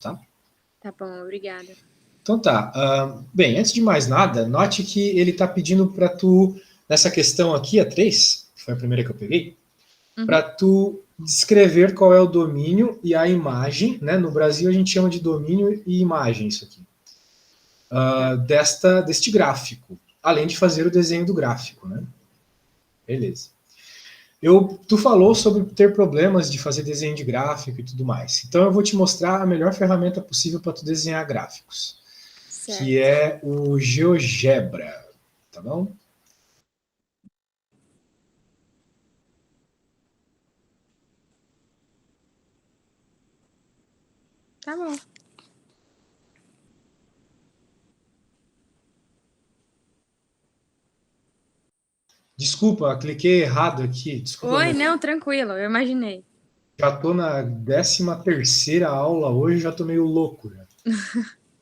tá? Tá bom, obrigada. Então tá. Bem, antes de mais nada, note que ele está pedindo para tu, nessa questão aqui, a 3, que foi a primeira que eu peguei, para tu descrever qual é o domínio e a imagem, né? No Brasil a gente chama de domínio e imagem isso aqui, deste gráfico, além de fazer o desenho do gráfico, né? Beleza. Tu falou sobre ter problemas de fazer desenho de gráfico e tudo mais. Então eu vou te mostrar a melhor ferramenta possível para tu desenhar gráficos, Certo. que é o GeoGebra, tá bom? Tá bom. Desculpa, cliquei errado aqui. Desculpa. Oi, não, tranquilo, eu imaginei. Já tô na 13ª aula hoje, já tô meio louco. Já.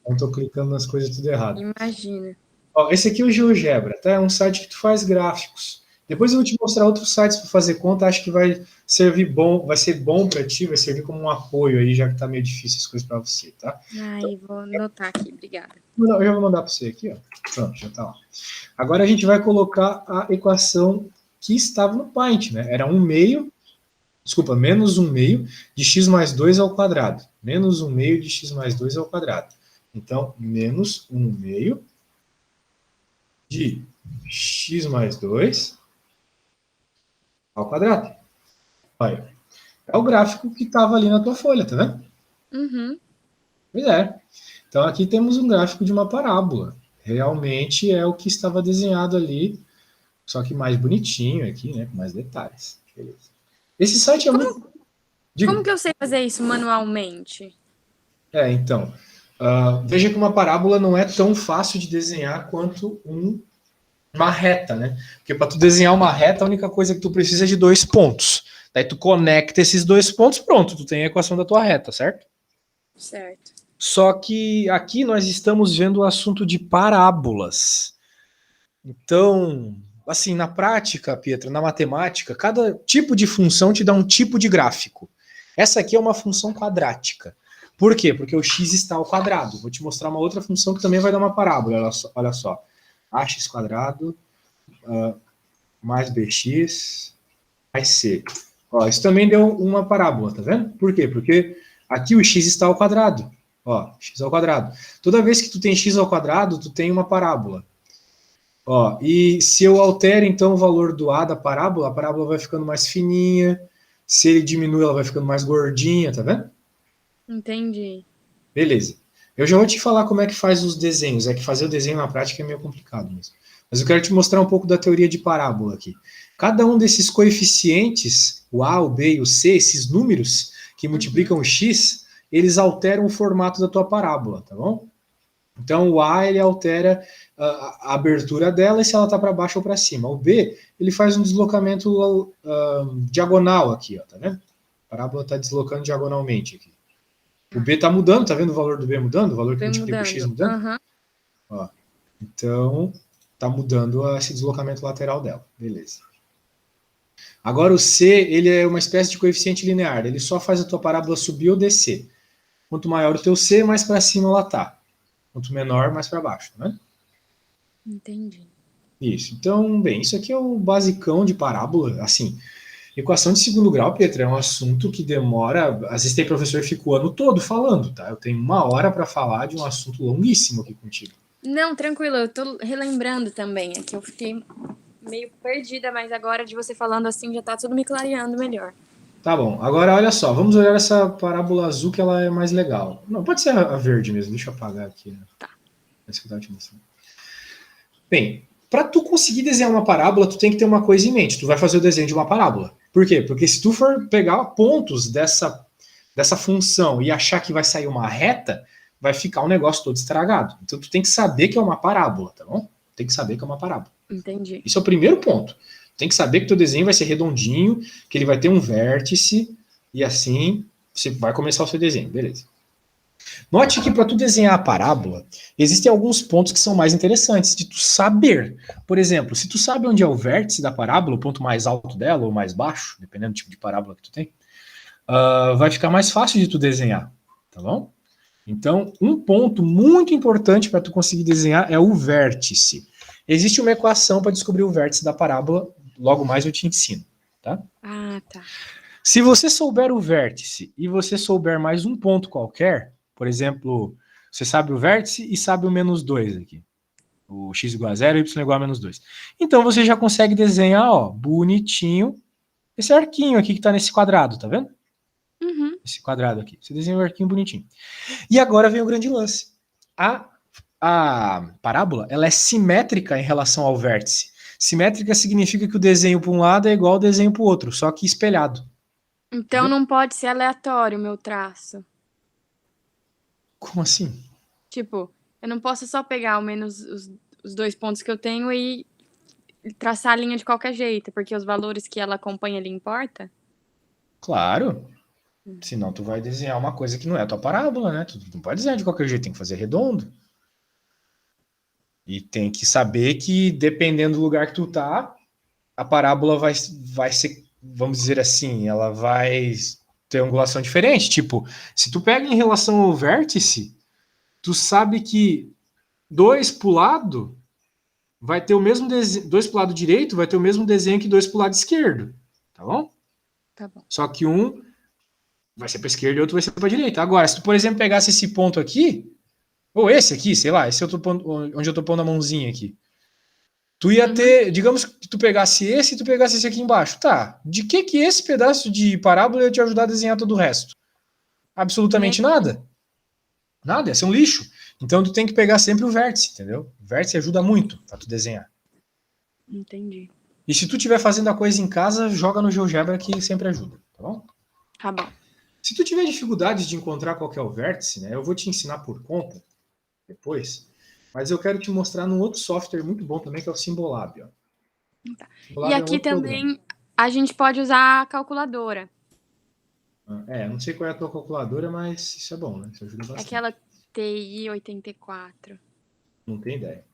Então tô clicando nas coisas tudo errado. Imagina. Ó, esse aqui é o GeoGebra, tá? É um site que tu faz gráficos. Depois eu vou te mostrar outros sites para fazer conta, acho que vai ser bom para ti, vai servir como um apoio aí, já que tá meio difícil as coisas para você, tá? Ai, vou anotar aqui, obrigada. Eu já vou mandar para você aqui, ó. Pronto, já tá lá. Agora a gente vai colocar a equação que estava no Paint, né? Era menos 1/2 de x mais 2 ao quadrado. Menos 1/2 de x mais 2 ao quadrado. Então, menos 1/2 de x mais 2 ao quadrado. Olha, é o gráfico que estava ali na tua folha, tá vendo? Pois é. Então, aqui temos um gráfico de uma parábola. Realmente é o que estava desenhado ali, só que mais bonitinho aqui, né? Com mais detalhes. Beleza. Esse site é muito... Como que eu sei fazer isso manualmente? Então, veja que uma parábola não é tão fácil de desenhar quanto uma reta, né? Porque para tu desenhar uma reta, a única coisa que tu precisa é de 2 pontos. Daí tu conecta esses 2 pontos, pronto, tu tem a equação da tua reta, certo? Certo. Só que aqui nós estamos vendo o assunto de parábolas. Então, assim, na prática, Pietra, na matemática, cada tipo de função te dá um tipo de gráfico. Essa aqui é uma função quadrática. Por quê? Porque o x está ao quadrado. Vou te mostrar uma outra função que também vai dar uma parábola. Olha só. Ax quadrado mais bx mais c. Ó, isso também deu uma parábola, tá vendo? Por quê? Porque aqui o x está ao quadrado. Ó, x ao quadrado. Toda vez que tu tem x ao quadrado, tu tem uma parábola. Ó, e se eu altero, então, o valor do a parábola, a parábola vai ficando mais fininha. Se ele diminui, ela vai ficando mais gordinha, tá vendo? Entendi. Beleza. Eu já vou te falar como é que faz os desenhos. É que fazer o desenho na prática é meio complicado mesmo. Mas eu quero te mostrar um pouco da teoria de parábola aqui. Cada um desses coeficientes, o a, o b e o c, esses números que multiplicam o x, eles alteram o formato da tua parábola, tá bom? Então, o A, ele altera a abertura dela, e se ela está para baixo ou para cima. O B, ele faz um deslocamento diagonal aqui, ó, tá vendo? A parábola está deslocando diagonalmente aqui. O B está mudando, tá vendo o valor do B mudando? O valor que multiplica o X mudando? Ó, então, está mudando esse deslocamento lateral dela. Beleza. Agora, o C, ele é uma espécie de coeficiente linear. Ele só faz a tua parábola subir ou descer. Quanto maior o teu C, mais para cima ela está. Quanto menor, mais para baixo, tá vendo? Entendi. Isso. Então, bem, isso aqui é o basicão de parábola. Assim, equação de segundo grau, Petra, é um assunto que demora... Às vezes tem professor que fica o ano todo falando, tá? Eu tenho 1 hora para falar de um assunto longuíssimo aqui contigo. Não, tranquilo, eu tô relembrando também. É que eu fiquei meio perdida, mas agora de você falando assim já tá tudo me clareando melhor. Tá bom. Agora, olha só. Vamos olhar essa parábola azul, que ela é mais legal. Não, pode ser a verde mesmo. Deixa eu apagar aqui. Né? Tá. Essa que eu tava te mostrando. Bem, para tu conseguir desenhar uma parábola, tu tem que ter uma coisa em mente. Tu vai fazer o desenho de uma parábola. Por quê? Porque se tu for pegar pontos dessa função e achar que vai sair uma reta, vai ficar um negócio todo estragado. Então tu tem que saber que é uma parábola, tá bom? Tem que saber que é uma parábola. Entendi. Isso é o primeiro ponto. Tem que saber que teu desenho vai ser redondinho, que ele vai ter um vértice, e assim você vai começar o seu desenho, beleza. Note que para tu desenhar a parábola, existem alguns pontos que são mais interessantes de tu saber. Por exemplo, se tu sabe onde é o vértice da parábola, o ponto mais alto dela ou mais baixo, dependendo do tipo de parábola que tu tem, vai ficar mais fácil de tu desenhar, tá bom? Então, um ponto muito importante para tu conseguir desenhar é o vértice. Existe uma equação para descobrir o vértice da parábola, logo mais eu te ensino, tá? Ah, tá. Se você souber o vértice e você souber mais um ponto qualquer, por exemplo, você sabe o vértice e sabe o menos 2 aqui. O x igual a 0 e y igual a menos 2. Então você já consegue desenhar, ó, bonitinho, esse arquinho aqui que está nesse quadrado, tá vendo? Uhum. Esse quadrado aqui. Você desenha um arquinho bonitinho. E agora vem o grande lance. A parábola, ela é simétrica em relação ao vértice. Simétrica significa que o desenho para um lado é igual ao desenho para o outro, só que espelhado. Então não pode ser aleatório o meu traço. Como assim? Tipo, eu não posso só pegar ao menos os 2 pontos que eu tenho e traçar a linha de qualquer jeito, porque os valores que ela acompanha ali importa? Claro. Senão tu vai desenhar uma coisa que não é a tua parábola, né? Tu não pode desenhar de qualquer jeito, tem que fazer redondo. E tem que saber que, dependendo do lugar que tu tá, a parábola vai ser, vamos dizer assim, ela vai ter angulação diferente. Tipo, se tu pega em relação ao vértice, tu sabe que 2 pro lado vai ter o mesmo desenho, 2 pro lado direito vai ter o mesmo desenho que 2 pro lado esquerdo, tá bom? Tá bom. Só que um vai ser para esquerda e outro vai ser para direita. Agora, se tu, por exemplo, pegasse esse ponto aqui, ou esse aqui, sei lá, esse outro ponto, onde eu tô pondo a mãozinha aqui, tu ia ter, digamos que tu pegasse esse e tu pegasse esse aqui embaixo. Tá, de que esse pedaço de parábola ia te ajudar a desenhar todo o resto? Absolutamente nada. Nada, ia ser um lixo. Então tu tem que pegar sempre o vértice, entendeu? O vértice ajuda muito para tu desenhar. Entendi. E se tu estiver fazendo a coisa em casa, joga no GeoGebra que sempre ajuda, tá bom? Tá bom. Se tu tiver dificuldades de encontrar qual que é o vértice, né, eu vou te ensinar por conta depois, mas eu quero te mostrar num outro software muito bom também, que é o Symbolab. Ó. Tá. Symbolab E é um aqui outro também programa. a gente pode usar a calculadora. Não sei qual é a tua calculadora, mas isso é bom, né? Isso ajuda bastante. Aquela TI 84. Não tem ideia.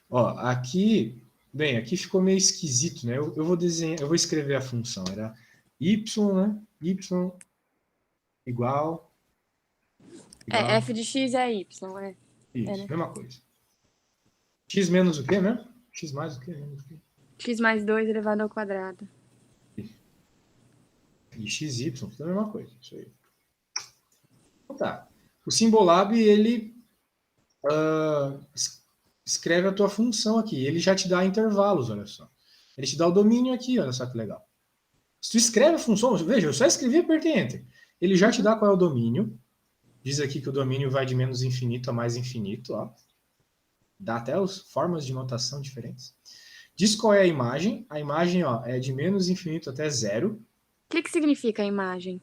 Ó, aqui, bem, aqui ficou meio esquisito, né? Eu vou desenhar, eu vou escrever a função. Era y, né? Y igual. É, f de x é y, é. Isso, É, né? mesma coisa. X menos o quê, né? X mais o quê? Menos o quê? X mais 2 elevado ao quadrado. E XY, tudo a mesma coisa. Isso aí. Então tá. O Symbolab, ele escreve a tua função aqui. Ele já te dá intervalos, olha só. Ele te dá o domínio aqui, olha só que legal. Se tu escreve a função, veja, eu só escrevi e apertei Enter. Ele já te dá qual é o domínio. Diz aqui que o domínio vai de menos infinito a mais infinito, ó. Dá até as formas de notação diferentes. Diz qual é a imagem. A imagem, ó, é de menos infinito até zero. O que significa a imagem?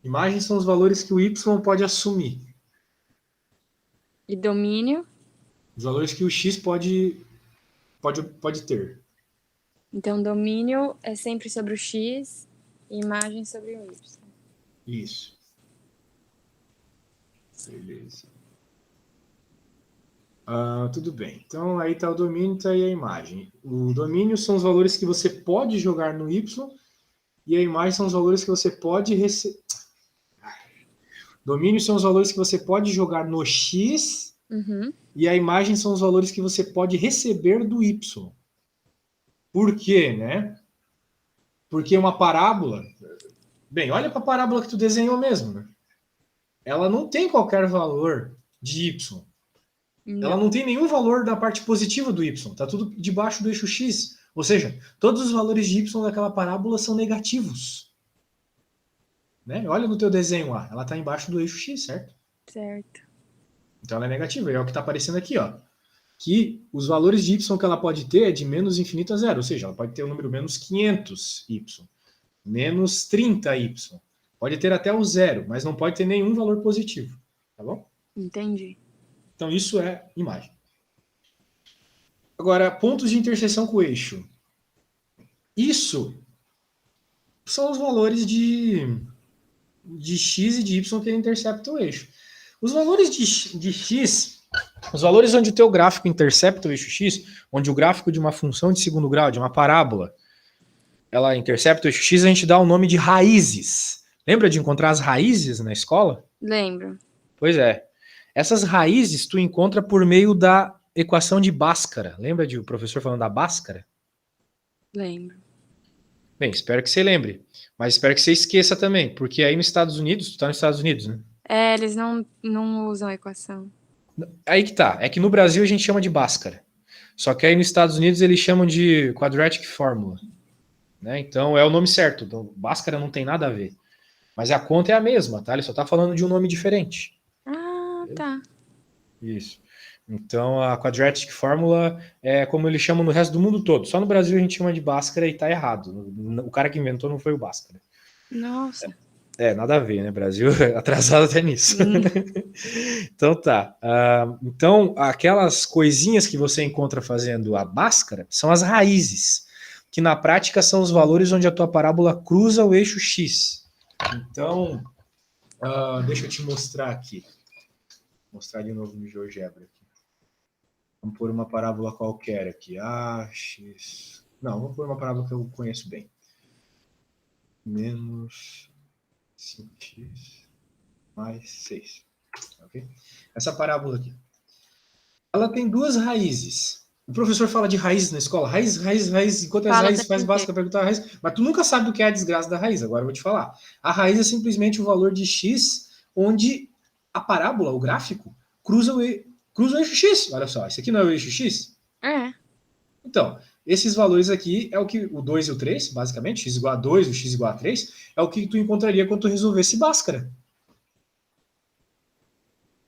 Imagens são os valores que o y pode assumir. E domínio? Os valores que o x pode ter. Então, domínio é sempre sobre o x e imagem sobre o y. Isso. Beleza. Tudo bem. Então, aí está o domínio e está aí a imagem. O domínio são os valores que você pode jogar no y e a imagem são os valores que você pode receber. Domínio são os valores que você pode jogar no x e a imagem são os valores que você pode receber do y. Por quê, né? Porque uma parábola... Bem, olha para a parábola que tu desenhou mesmo, né? Ela não tem qualquer valor de y. Ela não tem nenhum valor da parte positiva do y. Está tudo debaixo do eixo x. Ou seja, todos os valores de y daquela parábola são negativos. Né? Olha no teu desenho lá. Ela está embaixo do eixo x, certo? Certo. Então ela é negativa. É o que está aparecendo aqui, ó. Que os valores de y que ela pode ter é de menos infinito a zero. Ou seja, ela pode ter o número menos 500y. Menos 30y. Pode ter até o zero, mas não pode ter nenhum valor positivo. Tá bom? Entendi. Então isso é imagem. Agora, pontos de interseção com o eixo. Isso são os valores de x e de y que ele intercepta o eixo. Os valores de x, os valores onde o teu gráfico intercepta o eixo x, onde o gráfico de uma função de segundo grau, de uma parábola, ela intercepta o eixo x, a gente dá o nome de raízes. Lembra de encontrar as raízes na escola? Lembro. Pois é. Essas raízes tu encontra por meio da equação de Bhaskara. Lembra de o professor falando da Bhaskara? Lembro. Bem, espero que você lembre. Mas espero que você esqueça também, porque aí nos Estados Unidos, tu tá nos Estados Unidos, né? Eles não usam a equação. Aí que tá. É que no Brasil a gente chama de Bhaskara. Só que aí nos Estados Unidos eles chamam de Quadratic Formula. Né? Então é o nome certo. Então, Bhaskara não tem nada a ver. Mas a conta é a mesma, tá? Ele só tá falando de um nome diferente. Ah, tá. Isso. Então a Quadratic Formula é como eles chamam no resto do mundo todo. Só no Brasil a gente chama de Bhaskara e tá errado. O cara que inventou não foi o Bhaskara. Nossa. Nada a ver, né? Brasil atrasado até nisso. Então tá. Então, aquelas coisinhas que você encontra fazendo a Bhaskara são as raízes, que na prática são os valores onde a tua parábola cruza o eixo X. Então, deixa eu te mostrar aqui. Vou mostrar de novo no GeoGebra aqui. Vamos pôr uma parábola qualquer aqui. X. Não, vamos pôr uma parábola que eu conheço bem. Menos 5x mais 6. Okay? Essa parábola aqui. Ela tem duas raízes. O professor fala de raízes na escola. Raiz, raiz, raiz. Enquanto as raízes faz básica perguntar a raiz. Mas tu nunca sabe o que é a desgraça da raiz. Agora eu vou te falar. A raiz é simplesmente o valor de x, onde a parábola, o gráfico, cruza o eixo x. Olha só, esse aqui não é o eixo x? É. Então, esses valores aqui é o que o 2 e o 3, basicamente, x igual a 2, o x igual a 3, é o que tu encontraria quando tu resolvesse Bhaskara.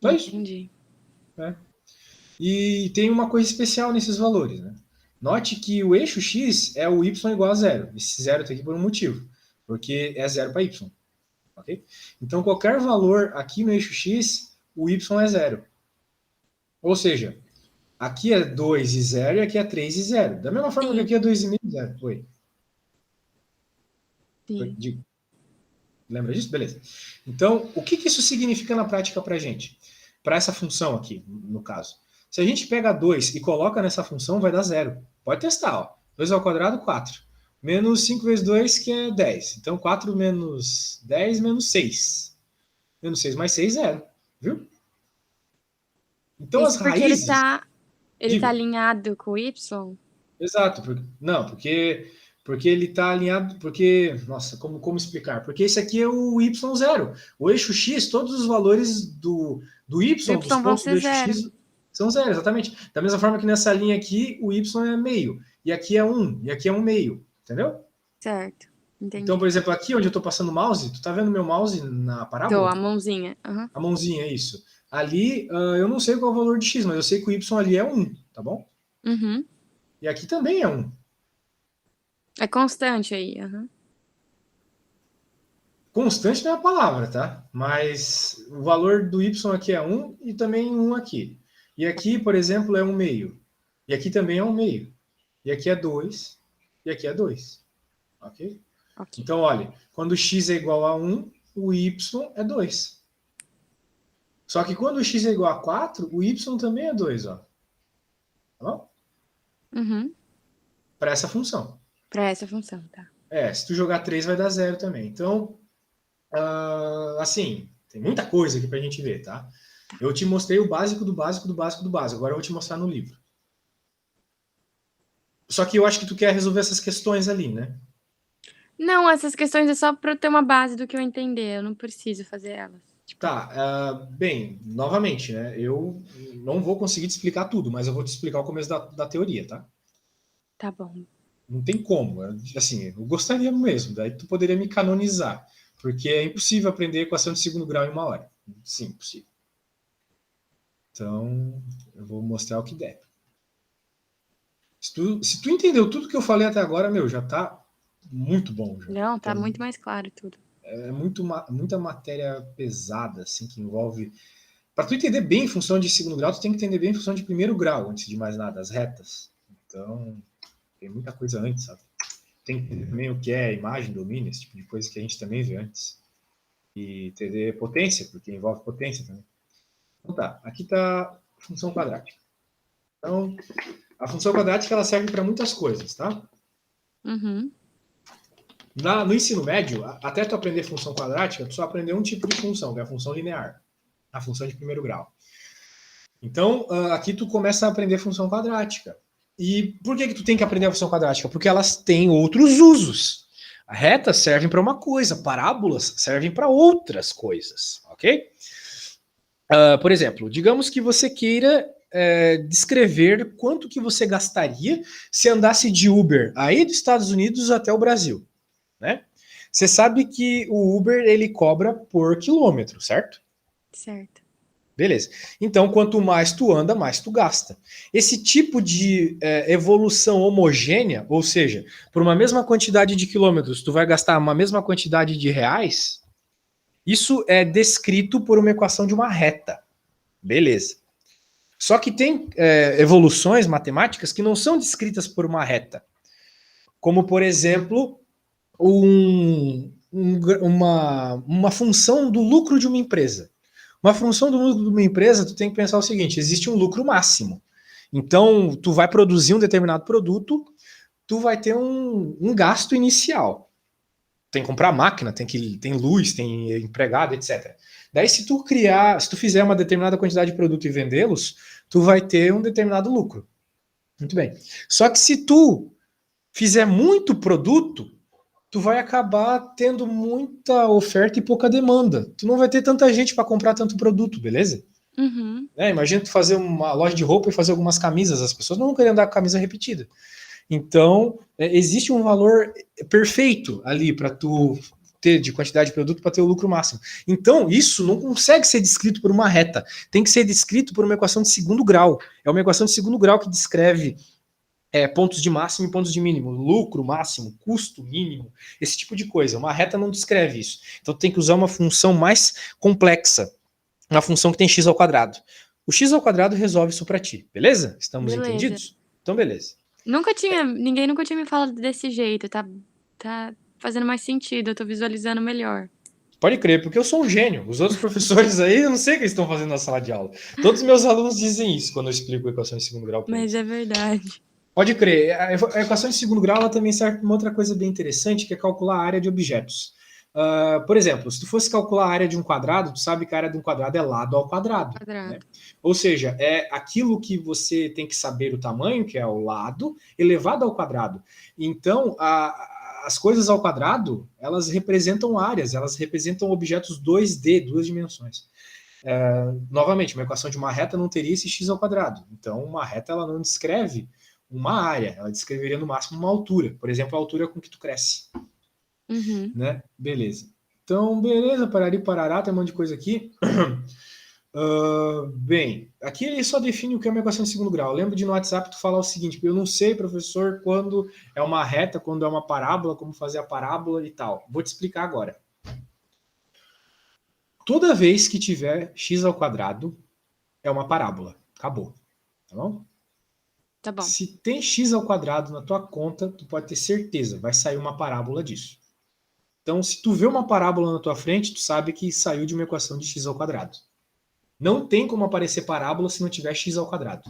Só isso. Entendi. E tem uma coisa especial nesses valores, né? Note que o eixo x é o y igual a zero. Esse zero está aqui por um motivo, porque é zero para y. Okay? Então, qualquer valor aqui no eixo x, o y é zero. Ou seja, aqui é 2 e 0 e aqui é 3 e 0. Da mesma forma que aqui é 2,5 e 0. Oi. Sim. Digo. Lembra disso? Beleza. Então, o que isso significa na prática para a gente? Para essa função aqui, no caso. Se a gente pega 2 e coloca nessa função, vai dar 0. Pode testar. Ó. 2 ao quadrado, 4. Menos 5 vezes 2, que é 10. Então, 4 menos 10, menos 6. Menos 6 mais 6, 0. Viu? Então, Isso as porque raízes... ele tá alinhado com o Y? Exato. Não, porque ele está alinhado, porque, nossa, como explicar? Porque esse aqui é o y0. O eixo x, todos os valores do y, dos pontos do eixo x, são zero, exatamente. Da mesma forma que nessa linha aqui, o y é meio, e aqui é 1, e aqui é 1 meio, entendeu? Certo, entendi. Então, por exemplo, aqui onde eu estou passando o mouse, tu tá vendo meu mouse na parábola? Tô, a mãozinha. Uhum. A mãozinha, é isso. Ali, eu não sei qual é o valor de x, mas eu sei que o y ali é 1, tá bom? Uhum. E aqui também é 1. É constante aí. Uhum. Constante não é a palavra, tá? Mas o valor do y aqui é 1 e também 1 aqui. E aqui, por exemplo, é 1 meio. E aqui também é 1 meio. E aqui é 2. E aqui é 2. Ok? Então, olha, quando x é igual a 1, o y é 2. Só que quando x é igual a 4, o y também é 2, ó. Tá bom? Uhum. Para essa função. Para essa função, tá. Se tu jogar 3 vai dar 0 também. Então, assim, tem muita coisa aqui pra gente ver, tá? Eu te mostrei o básico do básico do básico do básico. Agora eu vou te mostrar no livro. Só que eu acho que tu quer resolver essas questões ali, né? Não, essas questões é só para eu ter uma base do que eu entender. Eu não preciso fazer elas. Tá, bem, novamente, né? Eu não vou conseguir te explicar tudo, mas eu vou te explicar o começo da teoria, tá? Tá bom. Não tem como. Assim, eu gostaria mesmo, daí tu poderia me canonizar. Porque é impossível aprender equação de segundo grau em 1 hora. Sim, impossível. Então, eu vou mostrar o que der. Se tu entendeu tudo que eu falei até agora, meu, já tá muito bom. Já. Não, tá muito mais claro tudo. É muita matéria pesada, assim, que envolve... Para tu entender bem função de segundo grau, tu tem que entender bem função de primeiro grau, antes de mais nada, as retas. Então, tem muita coisa antes, sabe? Tem que entender também o que é imagem, domínio, esse tipo de coisa que a gente também vê antes. E entender potência, porque envolve potência também. Então tá, aqui está a função quadrática. Então, a função quadrática ela serve para muitas coisas, tá? Uhum. No ensino médio, até tu aprender função quadrática, tu só aprendeu um tipo de função, que é a função linear. a função de primeiro grau. Então, aqui tu começa a aprender função quadrática. E por que tu tem que aprender a função quadrática? Porque elas têm outros usos. Retas servem para uma coisa, parábolas servem para outras coisas, ok? Por exemplo, digamos que você queira descrever quanto que você gastaria se andasse de Uber aí dos Estados Unidos até o Brasil, né? Você sabe que o Uber ele cobra por quilômetro, certo? Certo. Beleza. Então, quanto mais tu anda, mais tu gasta. Esse tipo de evolução homogênea, ou seja, por uma mesma quantidade de quilômetros, tu vai gastar uma mesma quantidade de reais, isso é descrito por uma equação de uma reta. Beleza. Só que tem evoluções matemáticas que não são descritas por uma reta. Como, por exemplo, uma função do lucro de uma empresa. Uma função do lucro de uma empresa, tu tem que pensar o seguinte, existe um lucro máximo. Então, tu vai produzir um determinado produto, tu vai ter um gasto inicial. Tem que comprar máquina, tem luz, tem empregado, etc. Daí, se tu fizer uma determinada quantidade de produto e vendê-los, tu vai ter um determinado lucro. Muito bem. Só que se tu fizer muito produto, tu vai acabar tendo muita oferta e pouca demanda. Tu não vai ter tanta gente para comprar tanto produto, beleza? Uhum. Imagina tu fazer uma loja de roupa e fazer algumas camisas, as pessoas não vão querer andar com camisa repetida. Então, existe um valor perfeito ali para tu ter de quantidade de produto para ter o lucro máximo. Então, isso não consegue ser descrito por uma reta, tem que ser descrito por uma equação de segundo grau. É uma equação de segundo grau que descreve pontos de máximo e pontos de mínimo, lucro máximo, custo mínimo, esse tipo de coisa. Uma reta não descreve isso. Então, tem que usar uma função mais complexa, uma função que tem x ao quadrado. O x ao quadrado resolve isso para ti, beleza? Estamos Beleza. entendidos? Então, beleza. Ninguém nunca tinha me falado desse jeito, tá fazendo mais sentido, eu tô visualizando melhor. Pode crer, porque eu sou um gênio. Os outros professores aí, eu não sei o que eles estão fazendo na sala de aula. Todos os meus alunos dizem isso quando eu explico a equação de segundo grau para eles. Mas é verdade. Pode crer. A equação de segundo grau ela também serve para uma outra coisa bem interessante, que é calcular a área de objetos. Por exemplo, se tu fosse calcular a área de um quadrado, tu sabe que a área de um quadrado é lado ao quadrado. Né? Ou seja, é aquilo que você tem que saber o tamanho, que é o lado, elevado ao quadrado. Então, as coisas ao quadrado, elas representam áreas, elas representam objetos 2D, duas dimensões. Novamente, uma equação de uma reta não teria esse x ao quadrado. Então, uma reta ela não descreve uma área, ela descreveria no máximo uma altura. Por exemplo, a altura com que tu cresce. Uhum. Né? Beleza. Então, beleza, parari, parará, tem um monte de coisa aqui. Bem, aqui ele só define o que é uma equação de segundo grau. Eu lembro de no WhatsApp tu falar o seguinte, eu não sei, professor, quando é uma reta, quando é uma parábola, como fazer a parábola e tal. Vou te explicar agora. Toda vez que tiver x ao quadrado, é uma parábola. Acabou. Tá bom? Tá bom. Se tem x ao quadrado na tua conta, tu pode ter certeza, vai sair uma parábola disso. Então, se tu vê uma parábola na tua frente, tu sabe que saiu de uma equação de x ao quadrado. Não tem como aparecer parábola se não tiver x ao quadrado.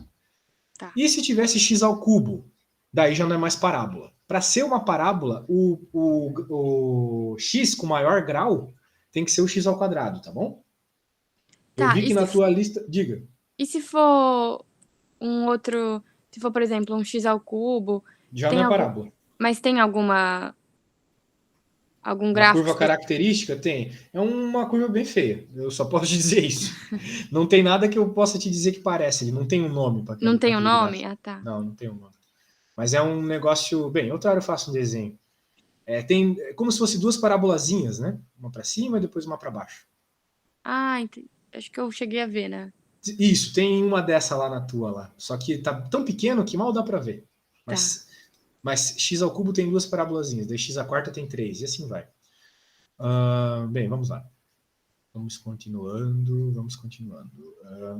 Tá. E se tivesse x ao cubo? Daí já não é mais parábola. Para ser uma parábola, o x com maior grau tem que ser o x ao quadrado, tá bom? Eu vi que na tua lista... Diga. E se for se for, por exemplo, um x ao cubo... Já não é parábola. Mas tem algum Uma gráfico? curva característica? Tem. É uma curva bem feia. Eu só posso te dizer isso. Não tem nada que eu possa te dizer que parece. Ele não tem um nome para aquele. Não tem um nome? Gráfico. Ah, tá. Não tem um nome. Mas é um negócio... Bem, outra hora eu faço um desenho. Tem como se fosse duas parabolazinhas, né? Uma para cima e depois uma para baixo. Ah, acho que eu cheguei a ver, né? Isso, tem uma dessa lá na tua lá. Só que tá tão pequeno que mal dá para ver. Mas x ao cubo tem duas parabolazinhas, daí x à quarta tem três, e assim vai. Bem, vamos lá. Vamos continuando.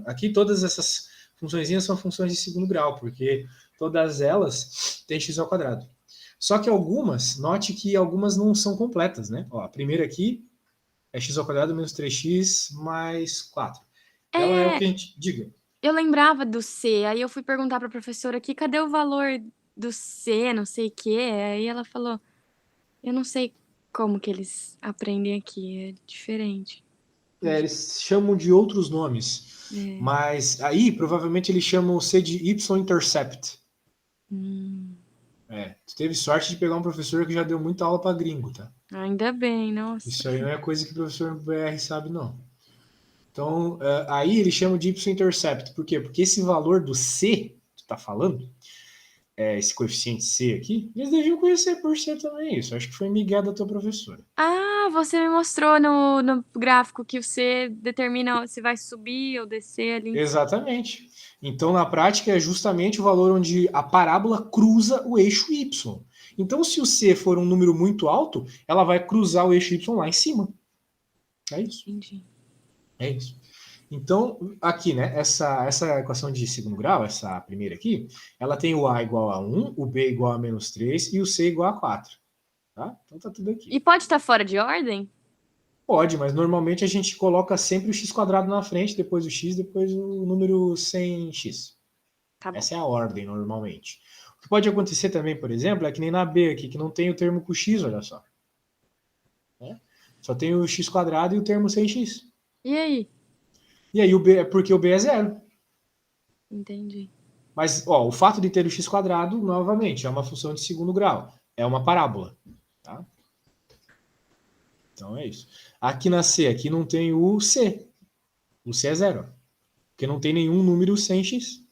Aqui todas essas funçõezinhas são funções de segundo grau, porque todas elas têm x ao quadrado. Só que algumas, note que algumas não são completas, né? Ó, a primeira aqui é x ao quadrado menos 3x mais 4. Ela é o que a gente... Diga. Eu lembrava do C, aí eu fui perguntar pra professora aqui, cadê o valor do C, não sei o quê? Aí ela falou, eu não sei como que eles aprendem aqui, é diferente. Eles chamam de outros nomes. É. Mas aí, provavelmente, eles chamam C de Y-intercept. Tu teve sorte de pegar um professor que já deu muita aula para gringo, tá? Ainda bem, nossa. Isso aí não é coisa que o professor BR sabe, não. Então, aí eles chamam de Y-intercept. Por quê? Porque esse valor do C, que tu tá falando, esse coeficiente C aqui, eles deviam conhecer por C também isso. Acho que foi migué da tua professora. Ah, você me mostrou no gráfico que você determina se vai subir ou descer ali. Exatamente. Então, na prática, é justamente o valor onde a parábola cruza o eixo Y. Então, se o C for um número muito alto, ela vai cruzar o eixo Y lá em cima. É isso. Entendi. É isso. Então, aqui, né, essa equação de segundo grau, essa primeira aqui, ela tem o A igual a 1, o B igual a menos 3 e o C igual a 4. Tá? Então tá tudo aqui. E pode estar fora de ordem? Pode, mas normalmente a gente coloca sempre o x quadrado na frente, depois o x, depois o número sem x. Tá bom. Essa é a ordem, normalmente. O que pode acontecer também, por exemplo, é que nem na B aqui, que não tem o termo com x, olha só. Só tem o x quadrado e o termo sem x. E aí? E aí o B é porque o B é zero. Entendi. Mas, ó, o fato de ter o x quadrado, novamente, é uma função de segundo grau. É uma parábola. Tá? Então é isso. Aqui na C, aqui não tem o C. O C é zero. Porque não tem nenhum número sem x.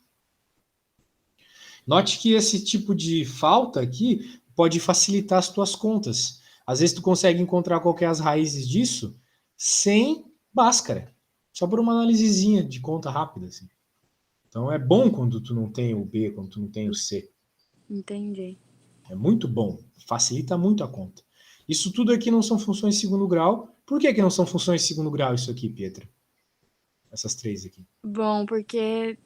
Note que esse tipo de falta aqui pode facilitar as tuas contas. Às vezes tu consegue encontrar qual que é as raízes disso sem Bhaskara. Só por uma análisezinha de conta rápida. Assim. Então é bom quando tu não tem o B, quando tu não tem o C. Entendi. É muito bom. Facilita muito a conta. Isso tudo aqui não são funções de segundo grau. Por que não são funções de segundo grau isso aqui, Pietra? Essas três aqui. Bom, porque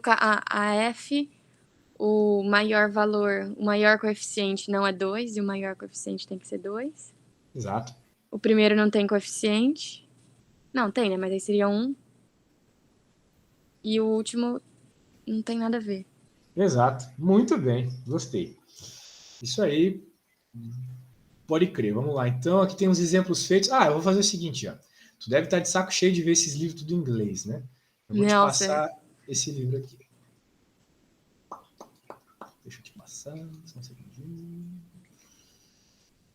a F, o maior valor, o maior coeficiente não é 2 e o maior coeficiente tem que ser 2. Exato. O primeiro não tem coeficiente. Não, tem, né? Mas aí seria 1. E o último não tem nada a ver. Exato. Muito bem. Gostei. Isso aí. Pode crer. Vamos lá. Então, aqui tem uns exemplos feitos. Eu vou fazer o seguinte, ó. Tu deve estar de saco cheio de ver esses livros tudo em inglês, né? Eu vou te passar esse livro aqui. Deixa eu te passar. Só um segundinho.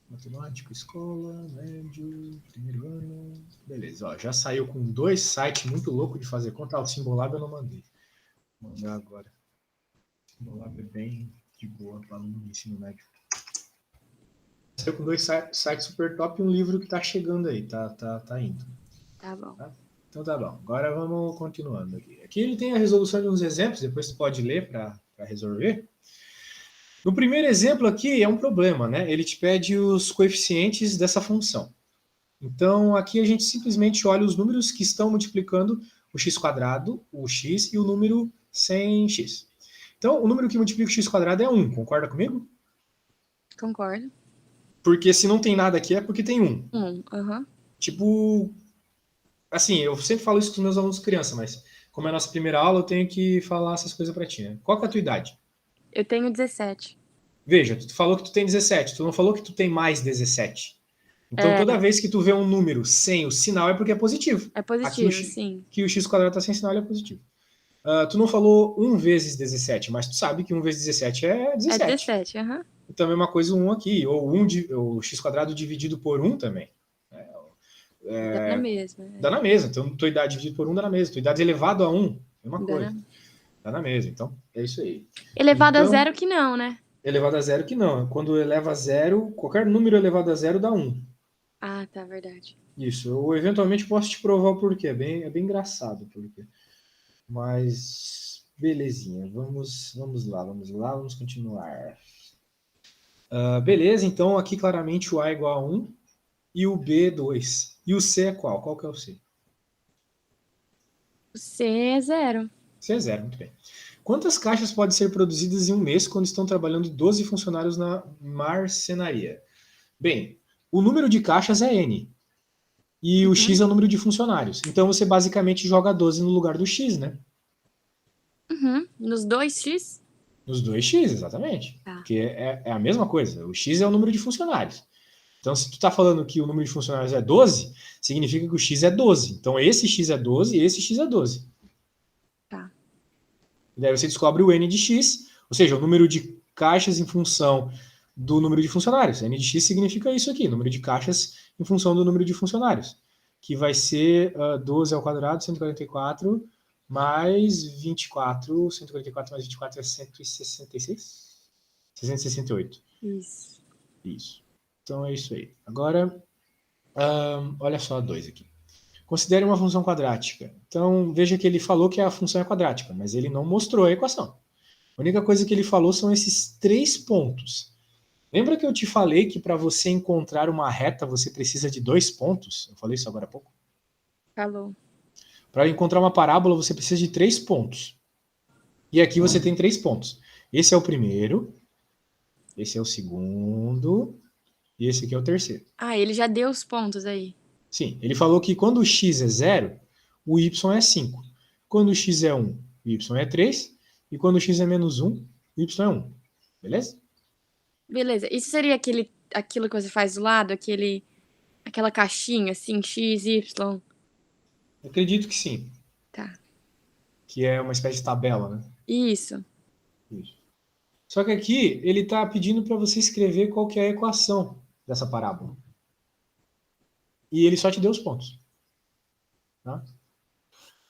Matemática, escola, médio, primeiro ano. Beleza, ó, já saiu com 2 sites muito loucos de fazer conta. O Simbolab eu não mandei. Vou mandar agora. O Simbolab é bem de boa para aluno de ensino médio. Saiu com 2 sites super top e um livro que tá chegando aí, tá indo. Tá bom. Tá? Então tá bom. Agora vamos continuando aqui. Aqui ele tem a resolução de uns exemplos, depois você pode ler para resolver. No primeiro exemplo aqui é um problema, né? Ele te pede os coeficientes dessa função. Então aqui a gente simplesmente olha os números que estão multiplicando o x quadrado, o x e o número sem x. Então o número que multiplica o x quadrado é 1, concorda comigo? Concordo. Porque se não tem nada aqui é porque tem 1. Aham. Tipo, assim, eu sempre falo isso com os meus alunos criança, mas como é a nossa primeira aula, eu tenho que falar essas coisas pra ti, né? Qual que é a tua idade? Eu tenho 17. Veja, tu falou que tu tem 17, tu não falou que tu tem mais 17. Então, toda vez que tu vê um número sem o sinal é porque é positivo. É positivo, sim. Que o x quadrado está sem sinal, ele é positivo. Tu não falou 1 vezes 17, mas tu sabe que 1 vezes 17 é 17. É 17, aham. Então, a mesma coisa 1 aqui, ou o x quadrado dividido por 1 também. Dá na mesma. Dá na mesma. Então, tua idade dividido por 1 dá na mesma. Tua idade elevado a 1, mesma coisa. Dá na mesma. Então, é isso aí. Elevado a zero que não, né? Elevado a zero que não. Quando eleva a zero, qualquer número elevado a zero dá 1. Ah, tá, verdade. Isso. Eu eventualmente posso te provar o porquê. É bem engraçado o porquê. Mas, belezinha. Vamos lá, vamos continuar. Beleza, então aqui claramente o A é igual a 1 e o B 2. E o C é qual? Qual que é o C? O C é 0. C é 0, muito bem. Quantas caixas podem ser produzidas em um mês quando estão trabalhando 12 funcionários na marcenaria? Bem, o número de caixas é N. E o X é o número de funcionários. Então você basicamente joga 12 no lugar do X, né? Nos 2x? Nos 2x, exatamente. Tá. Porque é a mesma coisa. O X é o número de funcionários. Então, se tu está falando que o número de funcionários é 12, significa que o x é 12. Então, esse x é 12 e esse x é 12. Tá. E daí você descobre o n de x, ou seja, o número de caixas em função do número de funcionários. N de x significa isso aqui, número de caixas em função do número de funcionários, que vai ser 12 ao quadrado, 144, mais 24, 144 mais 24 é 166? 668. Isso. Isso. Então é isso aí. Agora, olha só a 2 aqui. Considere uma função quadrática. Então, veja que ele falou que a função é quadrática, mas ele não mostrou a equação. A única coisa que ele falou são esses 3 pontos. Lembra que eu te falei que para você encontrar uma reta você precisa de 2 pontos? Eu falei isso agora há pouco. Falou. Para encontrar uma parábola você precisa de 3 pontos. E aqui você tem 3 pontos. Esse é o primeiro, esse é o segundo e esse aqui é o terceiro. Ah, ele já deu os pontos aí. Sim, ele falou que quando o x é 0, o y é 5. Quando o x é 1, o y é 3. E quando o x é menos 1, o y é 1. Beleza? Beleza. Isso seria aquilo que você faz do lado, aquela caixinha, assim, X, Y. Eu acredito que sim. Tá. Que é uma espécie de tabela, né? Isso. Isso. Só que aqui ele está pedindo para você escrever qual que é a equação dessa parábola. E ele só te deu os pontos. Tá?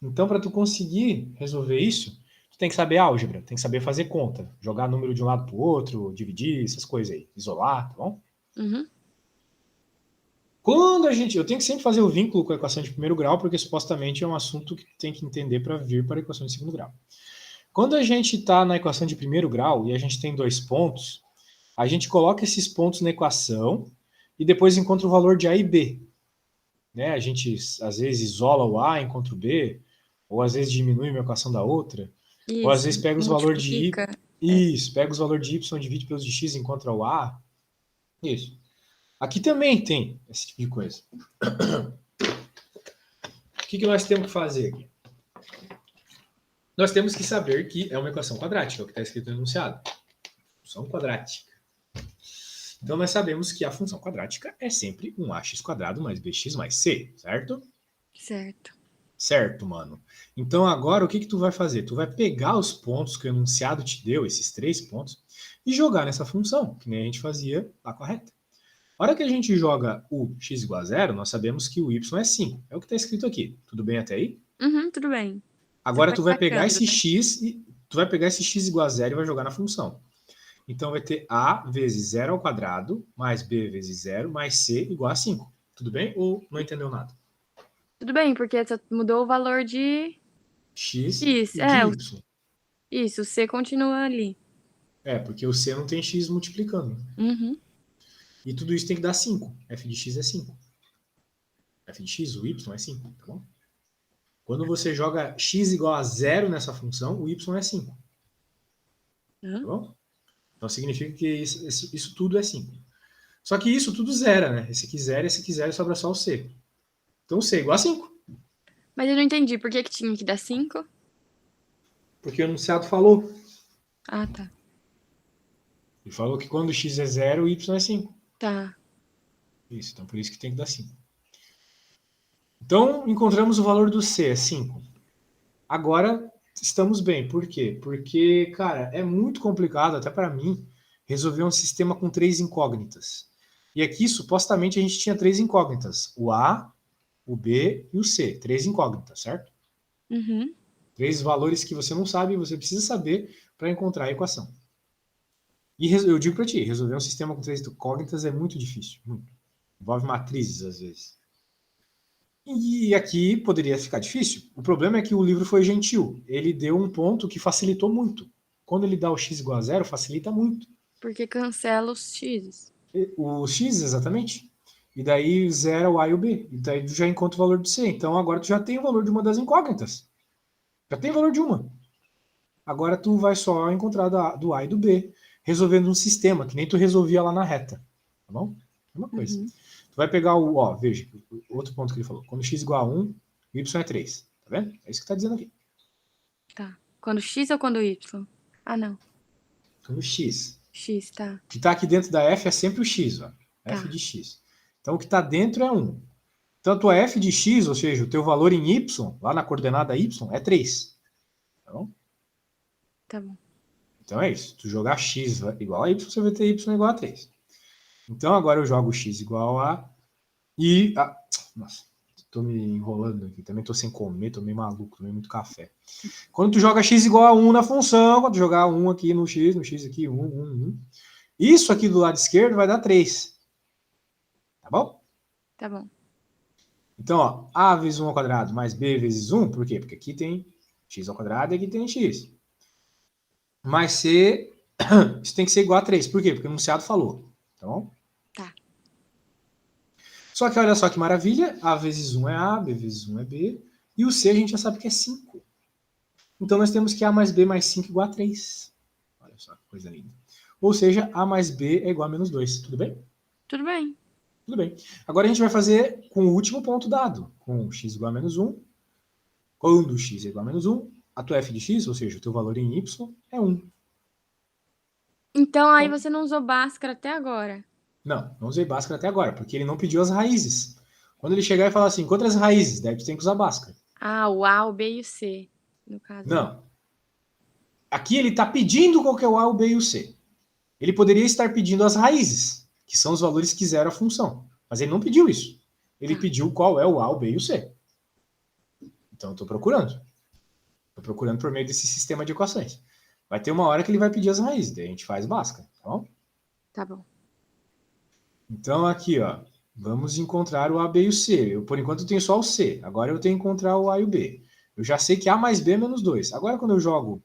Então, para tu conseguir resolver isso, tu tem que saber álgebra, tem que saber fazer conta, jogar número de um lado para o outro, dividir, essas coisas aí, isolar, tá bom? Uhum. Quando eu tenho que sempre fazer o vínculo com a equação de primeiro grau, porque supostamente é um assunto que tem que entender para vir para a equação de segundo grau. Quando a gente está na equação de primeiro grau e a gente tem 2 pontos, a gente coloca esses pontos na equação e depois encontra o valor de A e B. Né? A gente, às vezes, isola o A, encontra o B, ou às vezes diminui uma equação da outra, ou às Isso. vezes pega os valores de Y. Multiplica. Isso, pega os valores de Y, divide pelos de X, encontra o A. Isso. Aqui também tem esse tipo de coisa. O que nós temos que fazer aqui? Nós temos que saber que é uma equação quadrática, é o que está escrito no enunciado. Função quadrática. Então nós sabemos que a função quadrática é sempre um ax quadrado mais bx mais c, certo? Certo. Certo, mano. Então agora o que tu vai fazer? Tu vai pegar os pontos que o enunciado te deu, esses 3 pontos, e jogar nessa função, que nem a gente fazia lá com a reta. A hora que a gente joga o x igual a 0, nós sabemos que o y é 5. É o que está escrito aqui. Tudo bem até aí? Uhum, tudo bem. Agora tu vai pegar sacando, esse né? x e tu vai pegar esse x igual a 0 e vai jogar na função. Então vai ter a vezes 0 ao quadrado mais b vezes 0 mais c igual a 5. Tudo bem? Ou não entendeu nada? Tudo bem, porque só mudou o valor de X X. e de y. Isso, o C continua ali. É, porque o c não tem x multiplicando. Uhum. E tudo isso tem que dar 5. F de x é 5. F de x, o y é 5, tá bom? Quando você joga x igual a 0 nessa função, o y é 5. Tá bom? Então significa que isso tudo é 5. Só que isso tudo zera, né? Esse aqui zera, esse aqui zera, sobra só o c. Então o c é igual a 5. Mas eu não entendi, por que tinha que dar 5? Porque o enunciado falou. Ah, tá. Ele falou que quando x é 0, o y é 5. Tá. Isso, então por isso que tem que dar 5. Então, encontramos o valor do C, é 5. Agora, estamos bem. Por quê? Porque, cara, é muito complicado, até para mim, resolver um sistema com 3 incógnitas. E aqui, supostamente, a gente tinha 3 incógnitas. O A, o B e o C. 3 incógnitas, certo? Uhum. 3 valores que você não sabe e você precisa saber para encontrar a equação. E eu digo para ti, resolver um sistema com 3 incógnitas é muito difícil. Muito. Envolve matrizes, às vezes. E aqui poderia ficar difícil. O problema é que o livro foi gentil. Ele deu um ponto que facilitou muito. Quando ele dá o x igual a 0, facilita muito. Porque cancela os X. O x, exatamente. E daí zera o a e o b. E daí tu já encontra o valor do c. Então agora tu já tem o valor de uma das incógnitas. Já tem o valor de uma. Agora tu vai só encontrar do a e do b, resolvendo um sistema, que nem tu resolvia lá na reta. Tá bom? Mesma coisa. Uhum. Tu vai pegar veja, outro ponto que ele falou. Quando x igual a 1, o y é 3. Tá vendo? É isso que tá dizendo aqui. Tá. Quando X ou quando Y? Ah, não. Quando x. X, tá. O que tá aqui dentro da f é sempre o x, ó. f Tá. de x. Então, o que está dentro é 1. Então, a tua f de x, ou seja, o teu valor em y, lá na coordenada y, é 3. Tá bom? Tá bom. Então, é isso. Tu jogar x igual a y, você vai ter y igual a 3. Então, agora eu jogo x igual a... Nossa, tô me enrolando aqui. Também tô sem comer, tô meio maluco, tomei muito café. Quando tu joga x igual a 1 na função, quando tu jogar 1 aqui no x aqui, 1, 1, 1. Isso aqui do lado esquerdo vai dar 3. Tá bom? Tá bom. Então, ó, a vezes 1 ao quadrado mais b vezes 1, por quê? Porque aqui tem x ao quadrado e aqui tem x. Mais c, isso tem que ser igual a 3. Por quê? Porque o enunciado falou. Tá bom? Tá. Só que olha só que maravilha, a vezes 1 é a, b vezes 1 é b, e o c a gente já sabe que é 5. Então nós temos que a mais b mais 5 igual a 3. Olha só que coisa linda. Ou seja, a mais b é igual a menos 2. Tudo bem? Tudo bem. Tudo bem. Agora a gente vai fazer com o último ponto dado, com x igual a menos 1. Quando x é igual a menos 1, a tua f de x, ou seja, o teu valor em y, é 1. Então, aí Então, você não usou Bhaskara até agora. não usei Bhaskara até agora, porque ele não pediu as raízes. Quando ele chegar e falar assim, encontra as raízes, daí tu tem que usar Bhaskara. Ah, o A, o B e o C, no caso. Não. Aqui ele está pedindo qual que é o a, o b e o c. Ele poderia estar pedindo as raízes, que são os valores que zero a função. Mas ele não pediu isso. Ele Tá. pediu qual é o a, o b e o c. Então eu estou procurando. Estou procurando por meio desse sistema de equações. Vai ter uma hora que ele vai pedir as raízes, daí a gente faz Bhaskara, tá bom? Tá bom. Então aqui, ó, vamos encontrar o a, b e o c. Eu, por enquanto, tenho só o c. Agora eu tenho que encontrar o a e o b. Eu já sei que a mais b é menos 2. Agora, quando eu jogo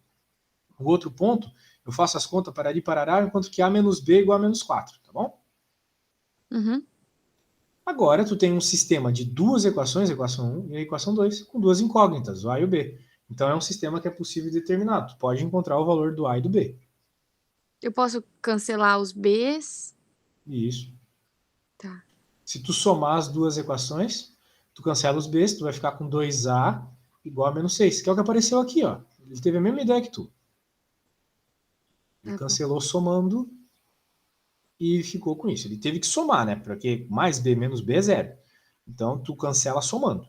o outro ponto, eu faço as contas para ali parará, enquanto que a menos b é igual a menos 4, tá bom? Uhum. Agora, tu tem um sistema de duas equações, a equação 1 e a equação 2, com duas incógnitas, o a e o b. Então, é um sistema que é possível determinar. Tu pode encontrar o valor do a e do b. Eu posso cancelar os Bs? Isso. Tá. Se tu somar as duas equações, tu cancela os b's, tu vai ficar com 2a igual a menos 6, que é o que apareceu aqui, ó. Ele teve a mesma ideia que tu. Ele Tá bom. cancelou somando e ficou com isso. Ele teve que somar, né? Porque mais b menos b é zero. Então, tu cancela somando.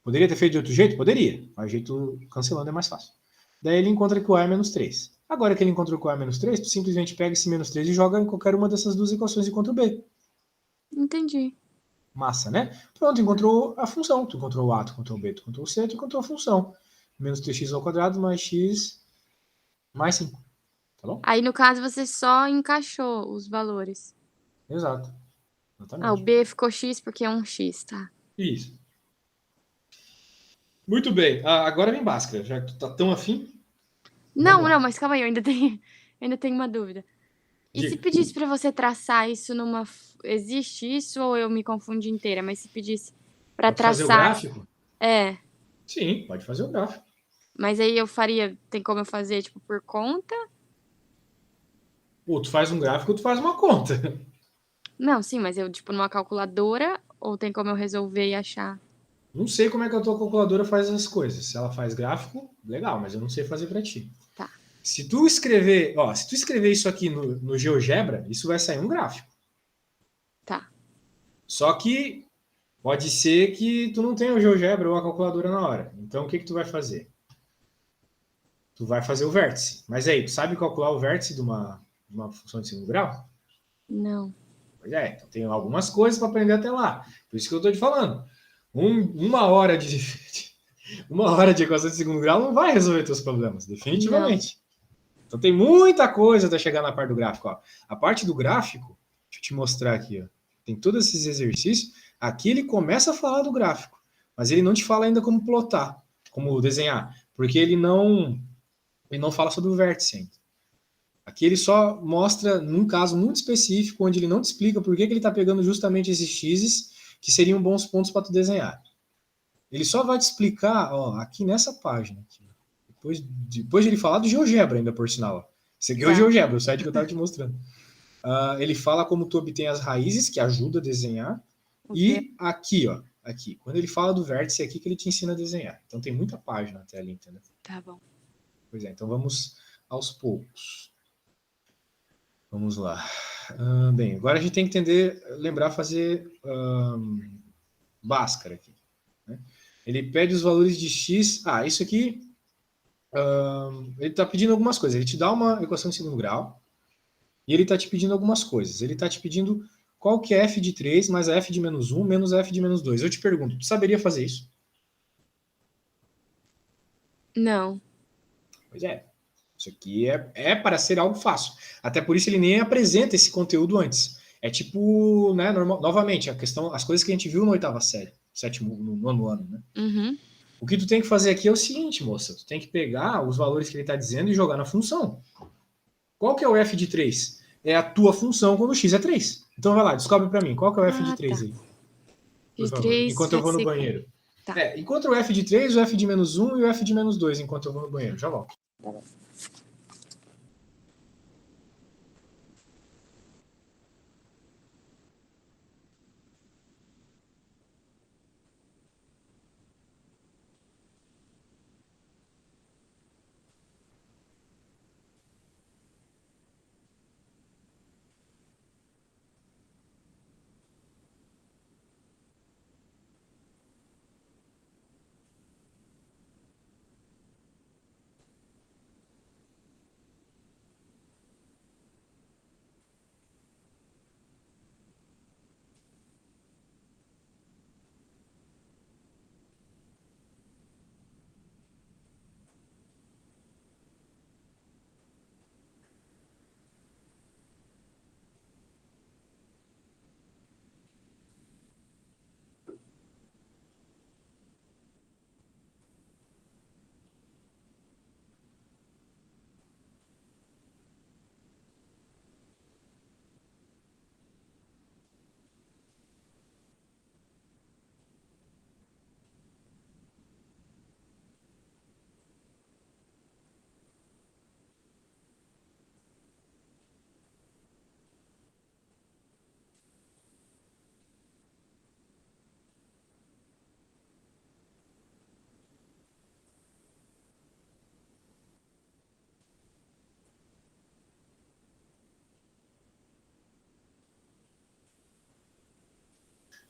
Poderia ter feito de outro jeito? Poderia. Mas o jeito cancelando é mais fácil. Daí ele encontra que o a é menos 3. Agora que ele encontrou que o a é menos 3, tu simplesmente pega esse menos 3 e joga em qualquer uma dessas duas equações e encontra o b. Entendi. Massa, né? Pronto, encontrou a função. Tu encontrou o a, tu encontrou o b, tu encontrou o c, tu encontrou a função. Menos 3x ao quadrado mais x mais 5. Tá bom? Aí, no caso, você só encaixou os valores. Exato. Ah, o Exatamente. B ficou X porque é um X, tá? Isso. Muito bem. Agora vem Bhaskara. Já que tu tá tão afim, Não, vamos não, lá. mas calma aí, eu ainda tenho uma dúvida. E se Diga. pedisse pra você traçar isso numa. Existe isso ou eu me confundi inteira? Mas se pedisse pra Pra tu fazer o traçar. gráfico? É. Sim, pode fazer o gráfico. Mas aí eu faria. Tem como eu fazer, tipo, por conta? Ou tu faz um gráfico ou tu faz uma conta. Não, sim, mas eu, tipo, numa calculadora, ou tem como eu resolver e achar? Não sei como é que a tua calculadora faz essas coisas. Se ela faz gráfico, legal, mas eu não sei fazer para ti. Tá. Se tu escrever isso aqui no GeoGebra, isso vai sair um gráfico. Tá. Só que pode ser que tu não tenha o GeoGebra ou a calculadora na hora. Então o que tu vai fazer? Tu vai fazer o vértice. Mas aí, tu sabe calcular o vértice de uma função de segundo grau? Não. Pois é, então tem algumas coisas para aprender até lá. Por isso que eu estou te falando. Uma hora de uma hora de equação de segundo grau não vai resolver teus problemas, Não. definitivamente. Então tem muita coisa até chegar na parte do gráfico. Ó. A parte do gráfico, deixa eu te mostrar aqui. Ó. Tem todos esses exercícios. Aqui ele começa a falar do gráfico, mas ele não te fala ainda como plotar, como desenhar, porque ele não fala sobre o vértice ainda. Aqui ele só mostra num caso muito específico, onde ele não te explica por que ele está pegando justamente esses x's que seriam bons pontos para tu desenhar. Ele só vai te explicar, ó, aqui nessa página. Aqui. Depois de ele falar do GeoGebra ainda, por sinal. Ó. Esse aqui é o GeoGebra, o site que eu estava te mostrando. Ele fala como tu obtém as raízes, que ajuda a desenhar. E aqui, ó. Aqui. Quando ele fala do vértice, é aqui que ele te ensina a desenhar. Então tem muita página até ali, entendeu? Tá bom. Pois é, então vamos aos poucos. Vamos lá. Bem, agora a gente tem que entender, lembrar fazer Bhaskara aqui. Né? Ele pede os valores de x. Isso aqui, ele está pedindo algumas coisas. Ele te dá uma equação de segundo grau e ele está te pedindo algumas coisas. Ele está te pedindo qual que é f de 3 mais a f de menos 1 menos a f de menos 2. Eu te pergunto, tu saberia fazer isso? Não. Pois é. Isso aqui é para ser algo fácil. Até por isso ele nem apresenta esse conteúdo antes. É tipo, né, novamente, a questão, as coisas que a gente viu na oitava série, sétimo, no nono ano, né? Uhum. O que tu tem que fazer aqui é o seguinte, moça. Tu tem que pegar os valores que ele está dizendo e jogar na função. Qual que é o f de 3? É a tua função quando x é 3. Então vai lá, descobre para mim. Qual que é o f de 3 Tá. aí? Por De favor. 3 Enquanto eu vou no seq... banheiro. Tá. Enquanto o f de 3, o f de menos 1 e o f de menos 2, enquanto eu vou no banheiro. Já volto. Tá bom.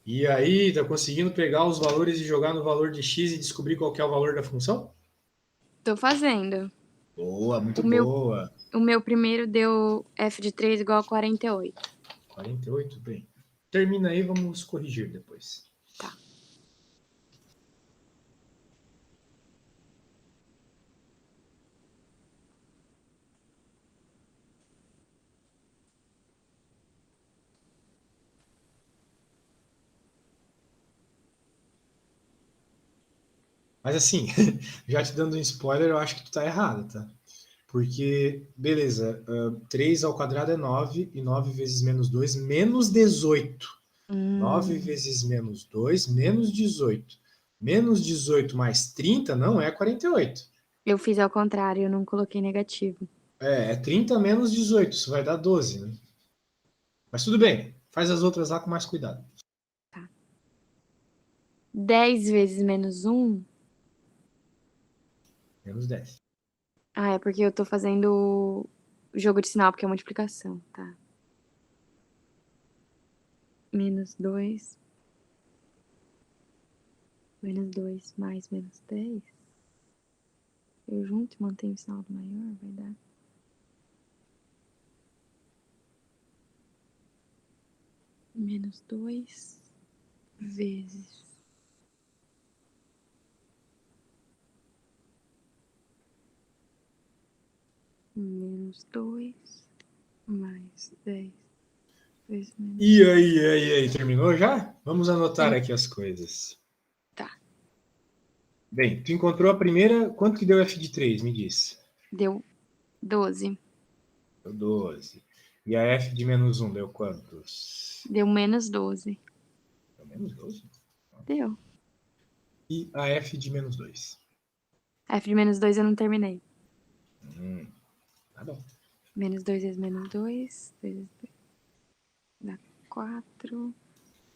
E aí, tá conseguindo pegar os valores e jogar no valor de x e descobrir qual que é o valor da função? Tô fazendo. Boa, muito O meu, boa. o meu primeiro deu f de 3 igual a 48. 48, bem. Termina aí, vamos corrigir depois. Tá. Mas assim, já te dando um spoiler, eu acho que tu tá errado, tá? Porque, beleza, 3 ao quadrado é 9, e 9 vezes menos 2, menos 18. 9 vezes menos 2, menos 18. Menos 18 mais 30 não é 48. Eu fiz ao contrário, eu não coloquei negativo. É 30 menos 18, isso vai dar 12, né? Mas tudo bem, faz as outras lá com mais cuidado. Tá. 10 vezes menos 1. Menos 10. É porque eu tô fazendo o jogo de sinal, porque é multiplicação, tá? Menos 2. Menos 2 mais menos 10. Eu junto e mantenho o sinal do maior, vai dar. Menos 2 vezes. Menos 2 mais 10 vezes menos. E aí, terminou já? Vamos anotar aqui as coisas. Tá. Bem, tu encontrou a primeira, quanto que deu f de 3, me diz? Deu 12. Deu 12. E a f de menos 1 deu quantos? Deu menos 12. Deu menos 12? Deu. E a f de menos 2? F de menos 2 eu não terminei. Tá bom. Menos 2 vezes menos 2. Vezes 2. Dá 4.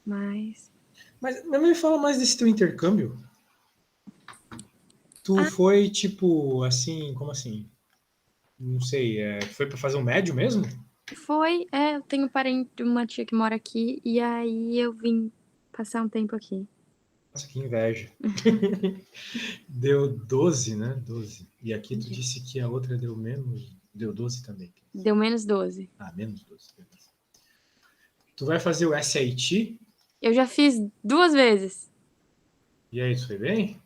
Mais. Mas me fala mais desse teu intercâmbio. Tu foi tipo assim, como assim? Não sei, foi para fazer um médio mesmo? Eu tenho parente, uma tia que mora aqui, e aí eu vim passar um tempo aqui. Nossa, que inveja. Deu 12, né? 12. E aqui tu disse que a outra deu menos. Deu 12 também. Deu menos 12. Ah, menos 12. Beleza. Tu vai fazer o SAT? Eu já fiz 2 vezes. E aí, tu foi bem?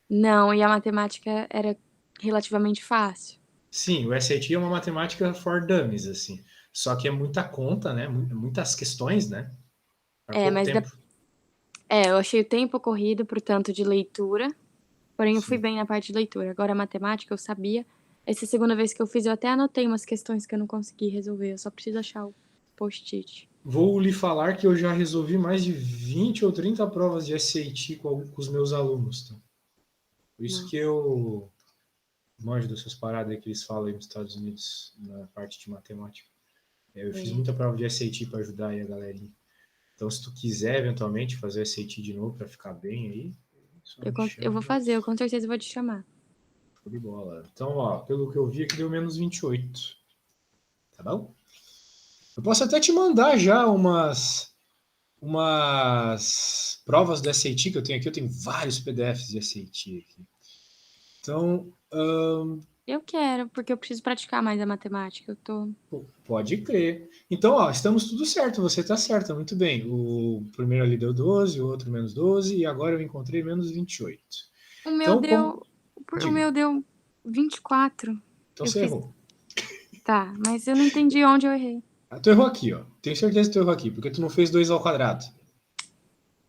Não, e a matemática era relativamente fácil. Sim, o SAT é uma matemática for dummies, assim. Só que é muita conta, né? Muitas questões, né? Para É, pouco mas tempo. eu achei o tempo corrido pro tanto de leitura, porém eu fui Sim. bem na parte de leitura. Agora a matemática eu sabia. Essa segunda vez que eu fiz, eu até anotei umas questões que eu não consegui resolver. Eu só preciso achar o post-it. Vou lhe falar que eu já resolvi mais de 20 ou 30 provas de SAT com os meus alunos. Tá? Por isso que eu manjo dessas paradas aí que eles falam aí nos Estados Unidos, na parte de matemática. Eu fiz muita prova de SAT para ajudar aí a galerinha. Então, se tu quiser eventualmente fazer o SAT de novo para ficar bem aí, só me Eu vou chama. fazer, eu com certeza vou te chamar. Show de bola. Então, ó, pelo que eu vi aqui deu menos 28. Tá bom? Eu posso até te mandar já umas provas do SAT que eu tenho aqui. Eu tenho vários PDFs de SAT aqui. Então, Eu quero, porque eu preciso praticar mais a matemática. pode crer. Então, ó, estamos tudo certo. Você está certa, muito bem. O primeiro ali deu 12, o outro menos 12, e agora eu encontrei menos 28. O meu Então, como. deu. O Diga. meu deu 24. Então Eu você fiz. errou. Tá, mas eu não entendi onde eu errei. Ah, tu errou aqui, ó. Tenho certeza que tu errou aqui, porque tu não fez 2 ao quadrado.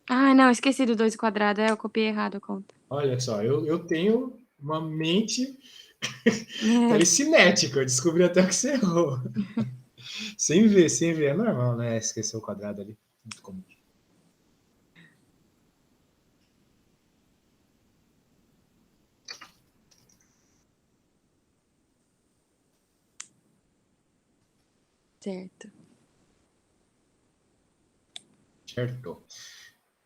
Ah, não, esqueci do 2 quadrado. Eu copiei errado a conta. Olha só, eu tenho uma mente É, telecinética. Eu descobri até que você errou. Sem ver, sem ver. É normal, né? Esquecer o quadrado ali. Muito comum. certo. Certo.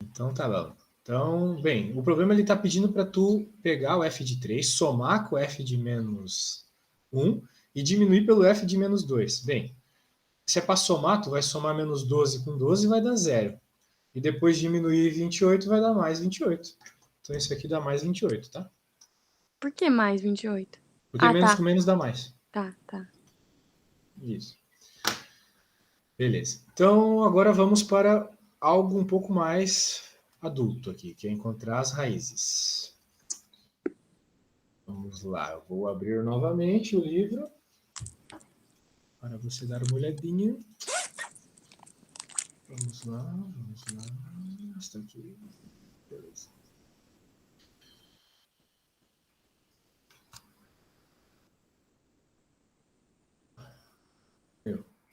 Então tá bom. Então, bem, o problema ele tá pedindo para tu pegar o f de 3, somar com o f de menos 1 e diminuir pelo f de menos 2. Bem, se é para somar, tu vai somar menos 12 com 12 e vai dar zero. E depois diminuir 28 vai dar mais 28. Então isso aqui dá mais 28, tá? Por que mais 28? Porque Ah, menos tá. com menos dá mais. Tá. Isso. Beleza. Então agora vamos para algo um pouco mais adulto aqui, que é encontrar as raízes. Vamos lá, eu vou abrir novamente o livro para você dar uma olhadinha. Vamos lá. Está aqui. Beleza.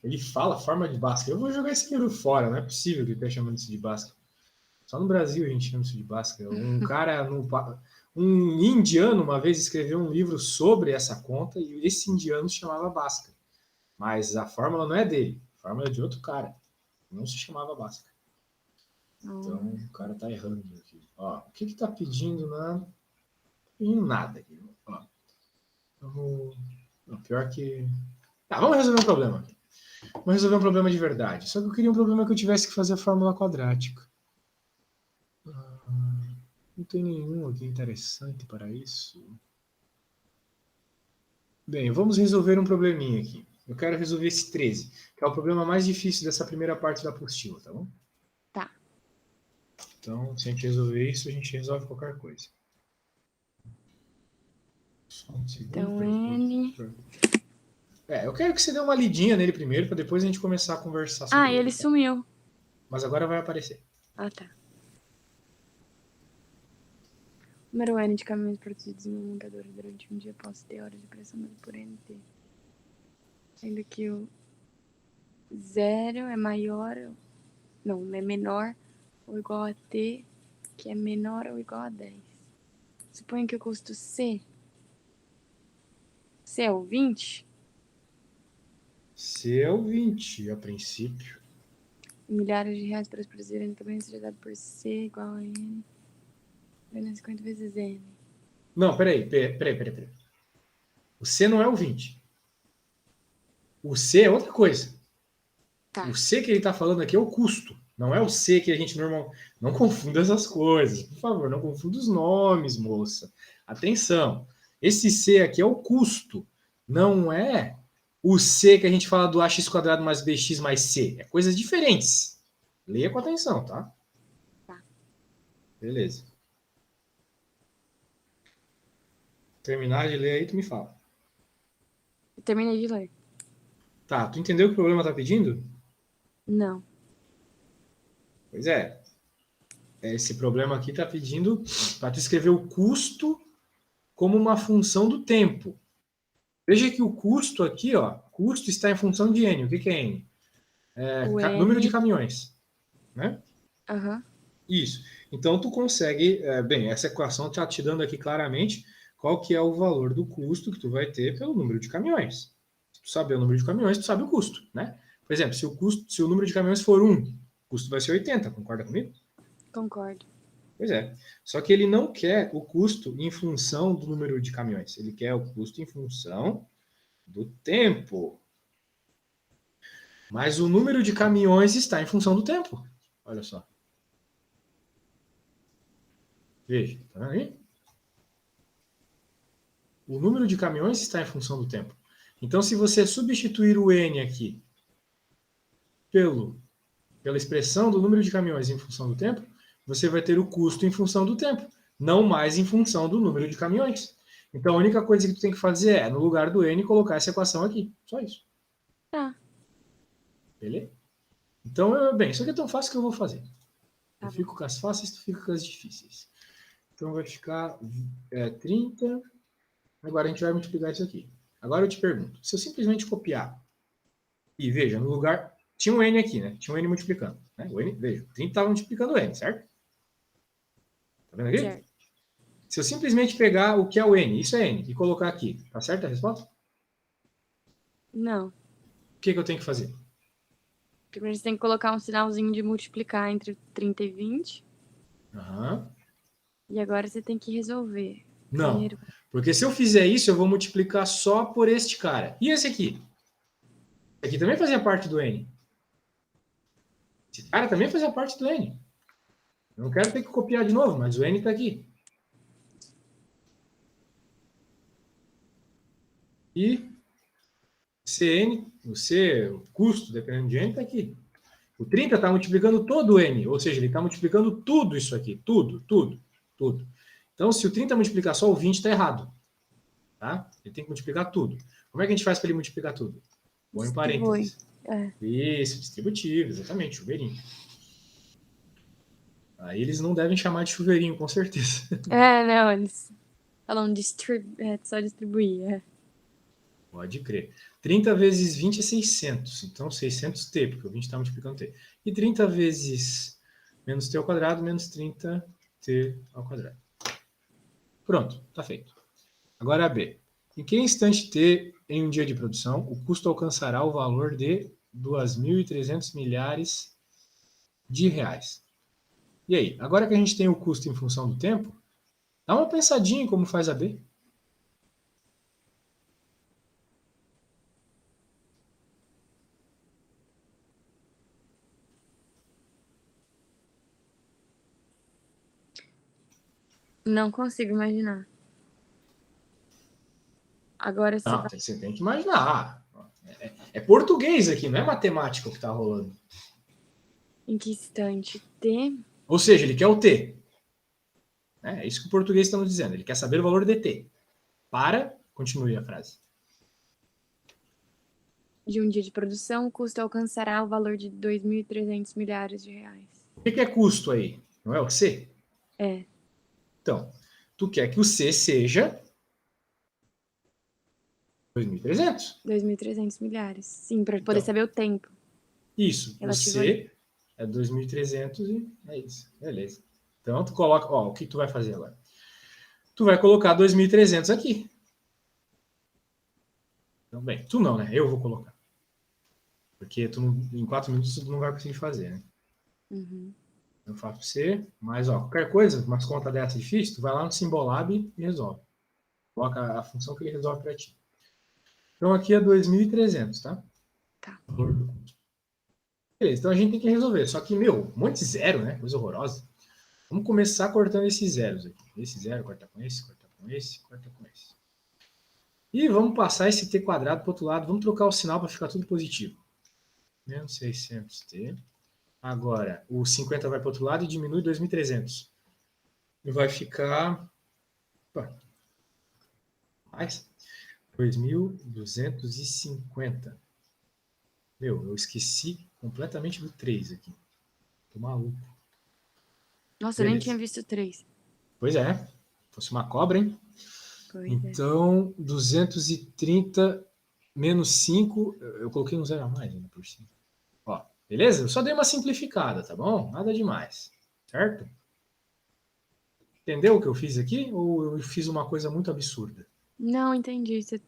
Ele fala forma de Bhaskara. Eu vou jogar esse livro fora, não é possível que ele esteja chamando isso de Bhaskara. Só no Brasil a gente chama isso de Bhaskara. Um indiano uma vez escreveu um livro sobre essa conta e esse indiano se chamava Bhaskara. Mas a fórmula não é dele, a fórmula é de outro cara. Não se chamava Bhaskara. Então o cara tá errando aqui. Ó, o que tá pedindo na. Em nada aqui. Ó, pior que. Tá, vamos resolver um problema aqui. Vamos resolver um problema de verdade. Só que eu queria um problema que eu tivesse que fazer a fórmula quadrática. Não tem nenhum aqui interessante para isso. Bem, vamos resolver um probleminha aqui. Eu quero resolver esse 13, que é o problema mais difícil dessa primeira parte da apostila, tá bom? Tá. Então, se a gente resolver isso, a gente resolve qualquer coisa. Só um segundo. Então, N. Eu quero que você dê uma lidinha nele primeiro, para depois a gente começar a conversar Ah, sobre ele ele. Tá? sumiu. Mas agora vai aparecer. Ah, tá. O número N de caminhos produzidos em uma montadora durante um dia após ter horas de pressão dado por NT. Sendo que o 0 é maior. Não, é menor ou igual a T, que é menor ou igual a 10. Suponha que o custo C é o 20. C é o 20, a princípio. Milhares de reais para produzir N também seja dado por C igual a N. Menos 50 vezes N. Não, peraí. O C não é o 20. O C é outra coisa. Tá. O C que ele está falando aqui é o custo. Não é o C que a gente normal. Não confunda essas coisas. Por favor, não confunda os nomes, moça. Atenção. Esse C aqui é o custo. Não é o C que a gente fala do ax² mais bx mais c. É coisas diferentes. Leia com atenção, tá? Tá. Beleza. Terminar de ler aí, tu me fala. Eu terminei de ler. Tá, tu entendeu o que o problema tá pedindo? Não. Pois é. Esse problema aqui tá pedindo para tu escrever o custo como uma função do tempo. Veja que o custo aqui, ó, custo está em função de n. O que que é n? O Número de N. caminhões, né? Aham. Isso. Então tu consegue, bem, essa equação está te dando aqui claramente qual que é o valor do custo que tu vai ter pelo número de caminhões. Se tu saber o número de caminhões, tu sabe o custo, né? Por exemplo, se o número de caminhões for 1, o custo vai ser 80, concorda comigo? Concordo. Pois é. Só que ele não quer o custo em função do número de caminhões. Ele quer o custo em função do tempo. Mas o número de caminhões está em função do tempo. Olha só. Veja, tá aí? O número de caminhões está em função do tempo. Então, se você substituir o N aqui pela expressão do número de caminhões em função do tempo, você vai ter o custo em função do tempo, não mais em função do número de caminhões. Então, a única coisa que tu tem que fazer é, no lugar do N, colocar essa equação aqui. Só isso. Tá. Beleza? Então, bem, isso aqui é tão fácil que eu vou fazer. Tá Eu bom. fico com as fáceis, tu fica com as difíceis. Então, vai ficar 30. Agora a gente vai multiplicar isso aqui. Agora eu te pergunto, se eu simplesmente copiar e veja, no lugar... Tinha um N aqui, né? Tinha um N multiplicando. Né? O N, veja, 30 estava multiplicando o N, certo? Tá vendo aqui? Certo. Se eu simplesmente pegar o que é o N, isso é N, e colocar aqui, tá certo a resposta? Não. O que eu tenho que fazer? Primeiro você tem que colocar um sinalzinho de multiplicar entre 30 e 20. Aham. E agora você tem que resolver. Não, Primeiro. porque se eu fizer isso, eu vou multiplicar só por este cara. E esse aqui? Esse aqui também fazia parte do N. Esse cara também fazia parte do N. Eu não quero ter que copiar de novo, mas o N está aqui. E CN, o custo, dependendo de N, está aqui. O 30 está multiplicando todo o N, ou seja, ele está multiplicando tudo isso aqui. Tudo. Então, se o 30 multiplicar só o 20, está errado. Tá? Ele tem que multiplicar tudo. Como é que a gente faz para ele multiplicar tudo? Põe em Distribui. parênteses. É. Isso, distributivo, exatamente, chuveirinho. Aí eles não devem chamar de chuveirinho, com certeza. Não, eles falam só distribuir. É. Pode crer. 30 vezes 20 é 600. Então, 600t, porque o 20 está multiplicando t. E 30 vezes menos t ao quadrado, menos 30t ao quadrado. Pronto, está feito. Agora a B. Em que instante t, em um dia de produção, o custo alcançará o valor de 2.300 milhares de reais? E aí, agora que a gente tem o custo em função do tempo, dá uma pensadinha em como faz a B. Não consigo imaginar. Agora você Não, vai. você tem que imaginar. É português aqui, não é matemática o que está rolando. Em que instante T? Ou seja, ele quer o t. É isso que o português está nos dizendo. Ele quer saber o valor de t. Continue a frase. De um dia de produção, o custo alcançará o valor de 2.300 milhares de reais. O que é custo aí? Não é o C? É. Então, tu quer que o C seja 2.300. 2.300 milhares. Sim, para poder Então, saber o tempo. isso. O Relativo a C é 2.300 e é isso. Beleza. Então, tu coloca... Ó, o que tu vai fazer agora? Tu vai colocar 2.300 aqui. Então, bem, tu não, né? Eu vou colocar. Porque em 4 minutos tu não vai conseguir fazer, né? Uhum. Eu faço para você, mas ó, qualquer coisa, umas contas dessa difícil, tu vai lá no Symbolab e resolve. Coloca a função que ele resolve para ti. Então aqui é 2.300, tá? Tá. Valor do custo. Beleza, então a gente tem que resolver. Só que, meu, um monte de zero, né? Coisa horrorosa. Vamos começar cortando esses zeros aqui. Esse zero corta com esse, corta com esse, corta com esse. E vamos passar esse t quadrado para o outro lado. Vamos trocar o sinal para ficar tudo positivo. Menos 600t. Agora, o 50 vai para o outro lado e diminui 2.300. E vai ficar... Opa, mais 2.250. Meu, eu esqueci completamente do 3 aqui. Tô maluco. Nossa, eu nem tinha Beleza. visto 3. Pois é. Fosse uma cobra, hein? Pois é. Então, 230 menos 5. Eu coloquei um zero a mais ainda por cima. Ó, beleza? Eu só dei uma simplificada, tá bom? Nada demais. Certo? Entendeu o que eu fiz aqui? Ou eu fiz uma coisa muito absurda? Não, entendi. Você...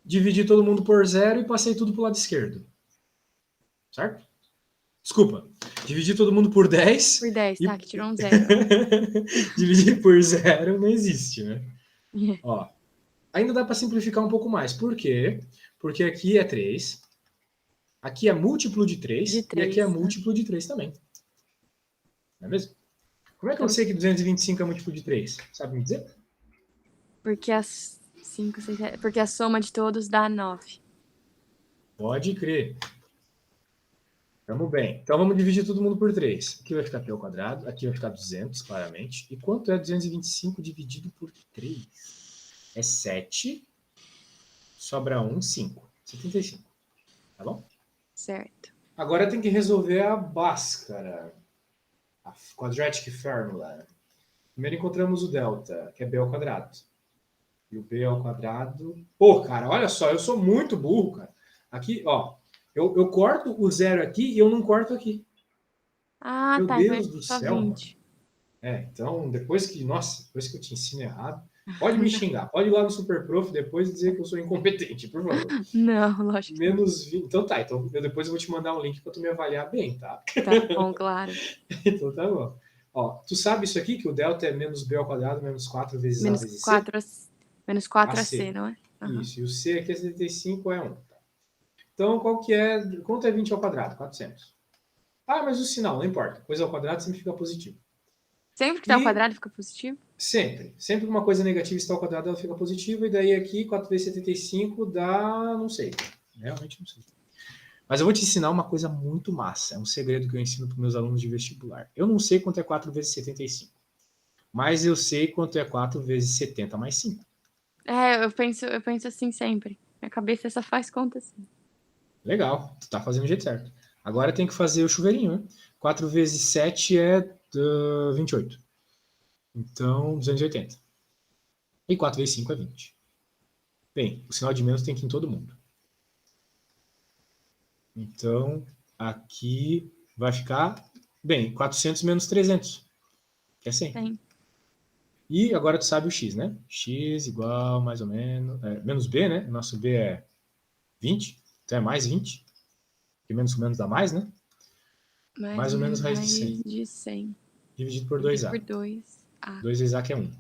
Dividi todo mundo por zero e passei tudo pro lado esquerdo. Certo? Desculpa. Dividi todo mundo por 10. Por 10, e... tá? Que tirou um zero. Dividir por zero não existe, né? Ó, ainda dá para simplificar um pouco mais. Por quê? Porque aqui é 3. Aqui é múltiplo de 3. De E aqui é 3. múltiplo de 3 também. Não é mesmo? Como é que eu Então, sei que 225 é múltiplo de 3? Sabe me dizer? porque as 5, 6, 7... Porque a soma de todos dá 9. Pode crer. Tamo bem. Então vamos dividir todo mundo por 3. Aqui vai ficar π ao quadrado, aqui vai ficar 200, claramente. E quanto é 225 dividido por 3? É 7. Sobra 1, 5. 75. Tá bom? Certo. Agora tem que resolver a Bhaskara. A quadratic formula. Primeiro encontramos o delta, que é b ao quadrado. E o b ao quadrado... Pô, cara, olha só, eu sou muito burro, cara. Aqui, ó, eu corto o zero aqui e eu não corto aqui. Ah, Meu tá. Então é Deus do só céu, mano. 20. Então, depois que eu te ensino errado, pode me xingar. Pode ir lá no Super Prof depois e dizer que eu sou incompetente, por favor. Não, lógico que não. Menos 20. Então tá, então depois eu vou te mandar um link para tu me avaliar bem, tá? Tá bom, claro. Então tá bom. Ó, tu sabe isso aqui, que o delta é menos b ao quadrado menos 4 vezes a Menos vezes c? 4, menos 4 AC. AC, não é? Uhum. Isso, e o c aqui é 75, é 1. Então, quanto é 20 ao quadrado? 400. Ah, mas o sinal, não importa. Coisa ao quadrado sempre fica positivo. Sempre que tá ao quadrado fica positivo? Sempre. Sempre que uma coisa negativa está ao quadrado, ela fica positiva. E daí aqui, 4 vezes 75 dá... não sei. Realmente não sei. Mas eu vou te ensinar uma coisa muito massa. É um segredo que eu ensino para meus alunos de vestibular. Eu não sei quanto é 4 vezes 75. Mas eu sei quanto é 4 vezes 70 mais 5. É, eu penso assim sempre. Minha cabeça só faz conta assim. Legal. Tu tá fazendo o jeito certo. Agora tem que fazer o chuveirinho, né? 4 vezes 7 é 28. Então, 280. E 4 vezes 5 é 20. Bem, o sinal de menos tem que ir em todo mundo. Então, aqui vai ficar... Bem, 400 menos 300. Que é 100. Tem. E agora tu sabe o x, né? X igual mais ou menos... menos b, né? Nosso b é 20. Então é mais 20. Porque menos com menos dá mais, né? Mais ou menos raiz de 100. Dividido por 2a. Por 2a. 2 vezes a que é 1.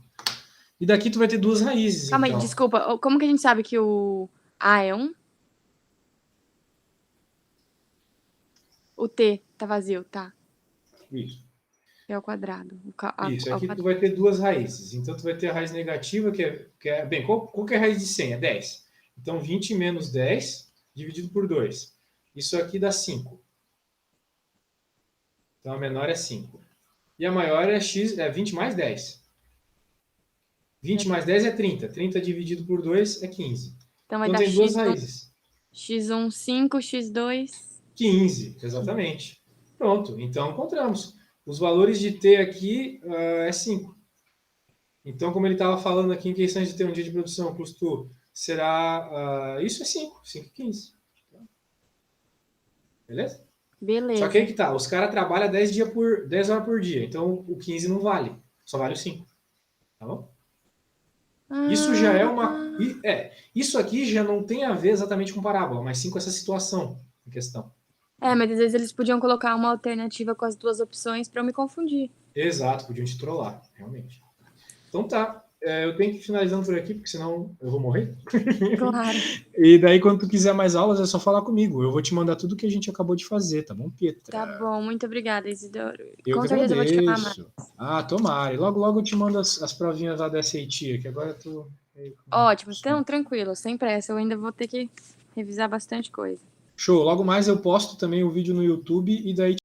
E daqui tu vai ter duas raízes, Calma então. aí, desculpa. Como que a gente sabe que o A é 1? O T tá vazio, tá? Isso. É ao quadrado. Isso, aqui tu vai ter duas raízes. Então tu vai ter a raiz negativa, que é bem, qual que é a raiz de 100? É 10. Então 20 menos 10 dividido por 2. Isso aqui dá 5. Então a menor é 5. E a maior é x, é 20 mais 10. 20 mais 10 é 30. 30 dividido por 2 é 15. Então vai Então dar tem duas x1, raízes. x1, 5, x2... 15, exatamente. Pronto, então encontramos. Os valores de t aqui é 5. Então, como ele estava falando aqui em questões de ter um dia de produção, custo será... isso é 5, 5,15. Beleza? Beleza. Só que aí que tá, os caras trabalham 10 horas por dia, então o 15 não vale, só vale o 5. Tá bom? Isso já é uma... isso aqui já não tem a ver exatamente com parábola, mas sim com essa situação em questão. Mas às vezes eles podiam colocar uma alternativa com as duas opções para eu me confundir. Exato, podiam te trollar, realmente. Então tá. eu tenho que ir finalizando por aqui, porque senão eu vou morrer. Claro. E daí, quando tu quiser mais aulas, é só falar comigo. Eu vou te mandar tudo que a gente acabou de fazer, tá bom, Pietra? Tá bom, muito obrigada, Isidoro. Eu Com que certeza eu vou te chamar mais. agradeço. Ah, tomara. E logo, logo eu te mando as provinhas lá da SAT, que agora eu tô... Ótimo, então tranquilo, sem pressa. Eu ainda vou ter que revisar bastante coisa. Show. Logo mais eu posto também o vídeo no YouTube e daí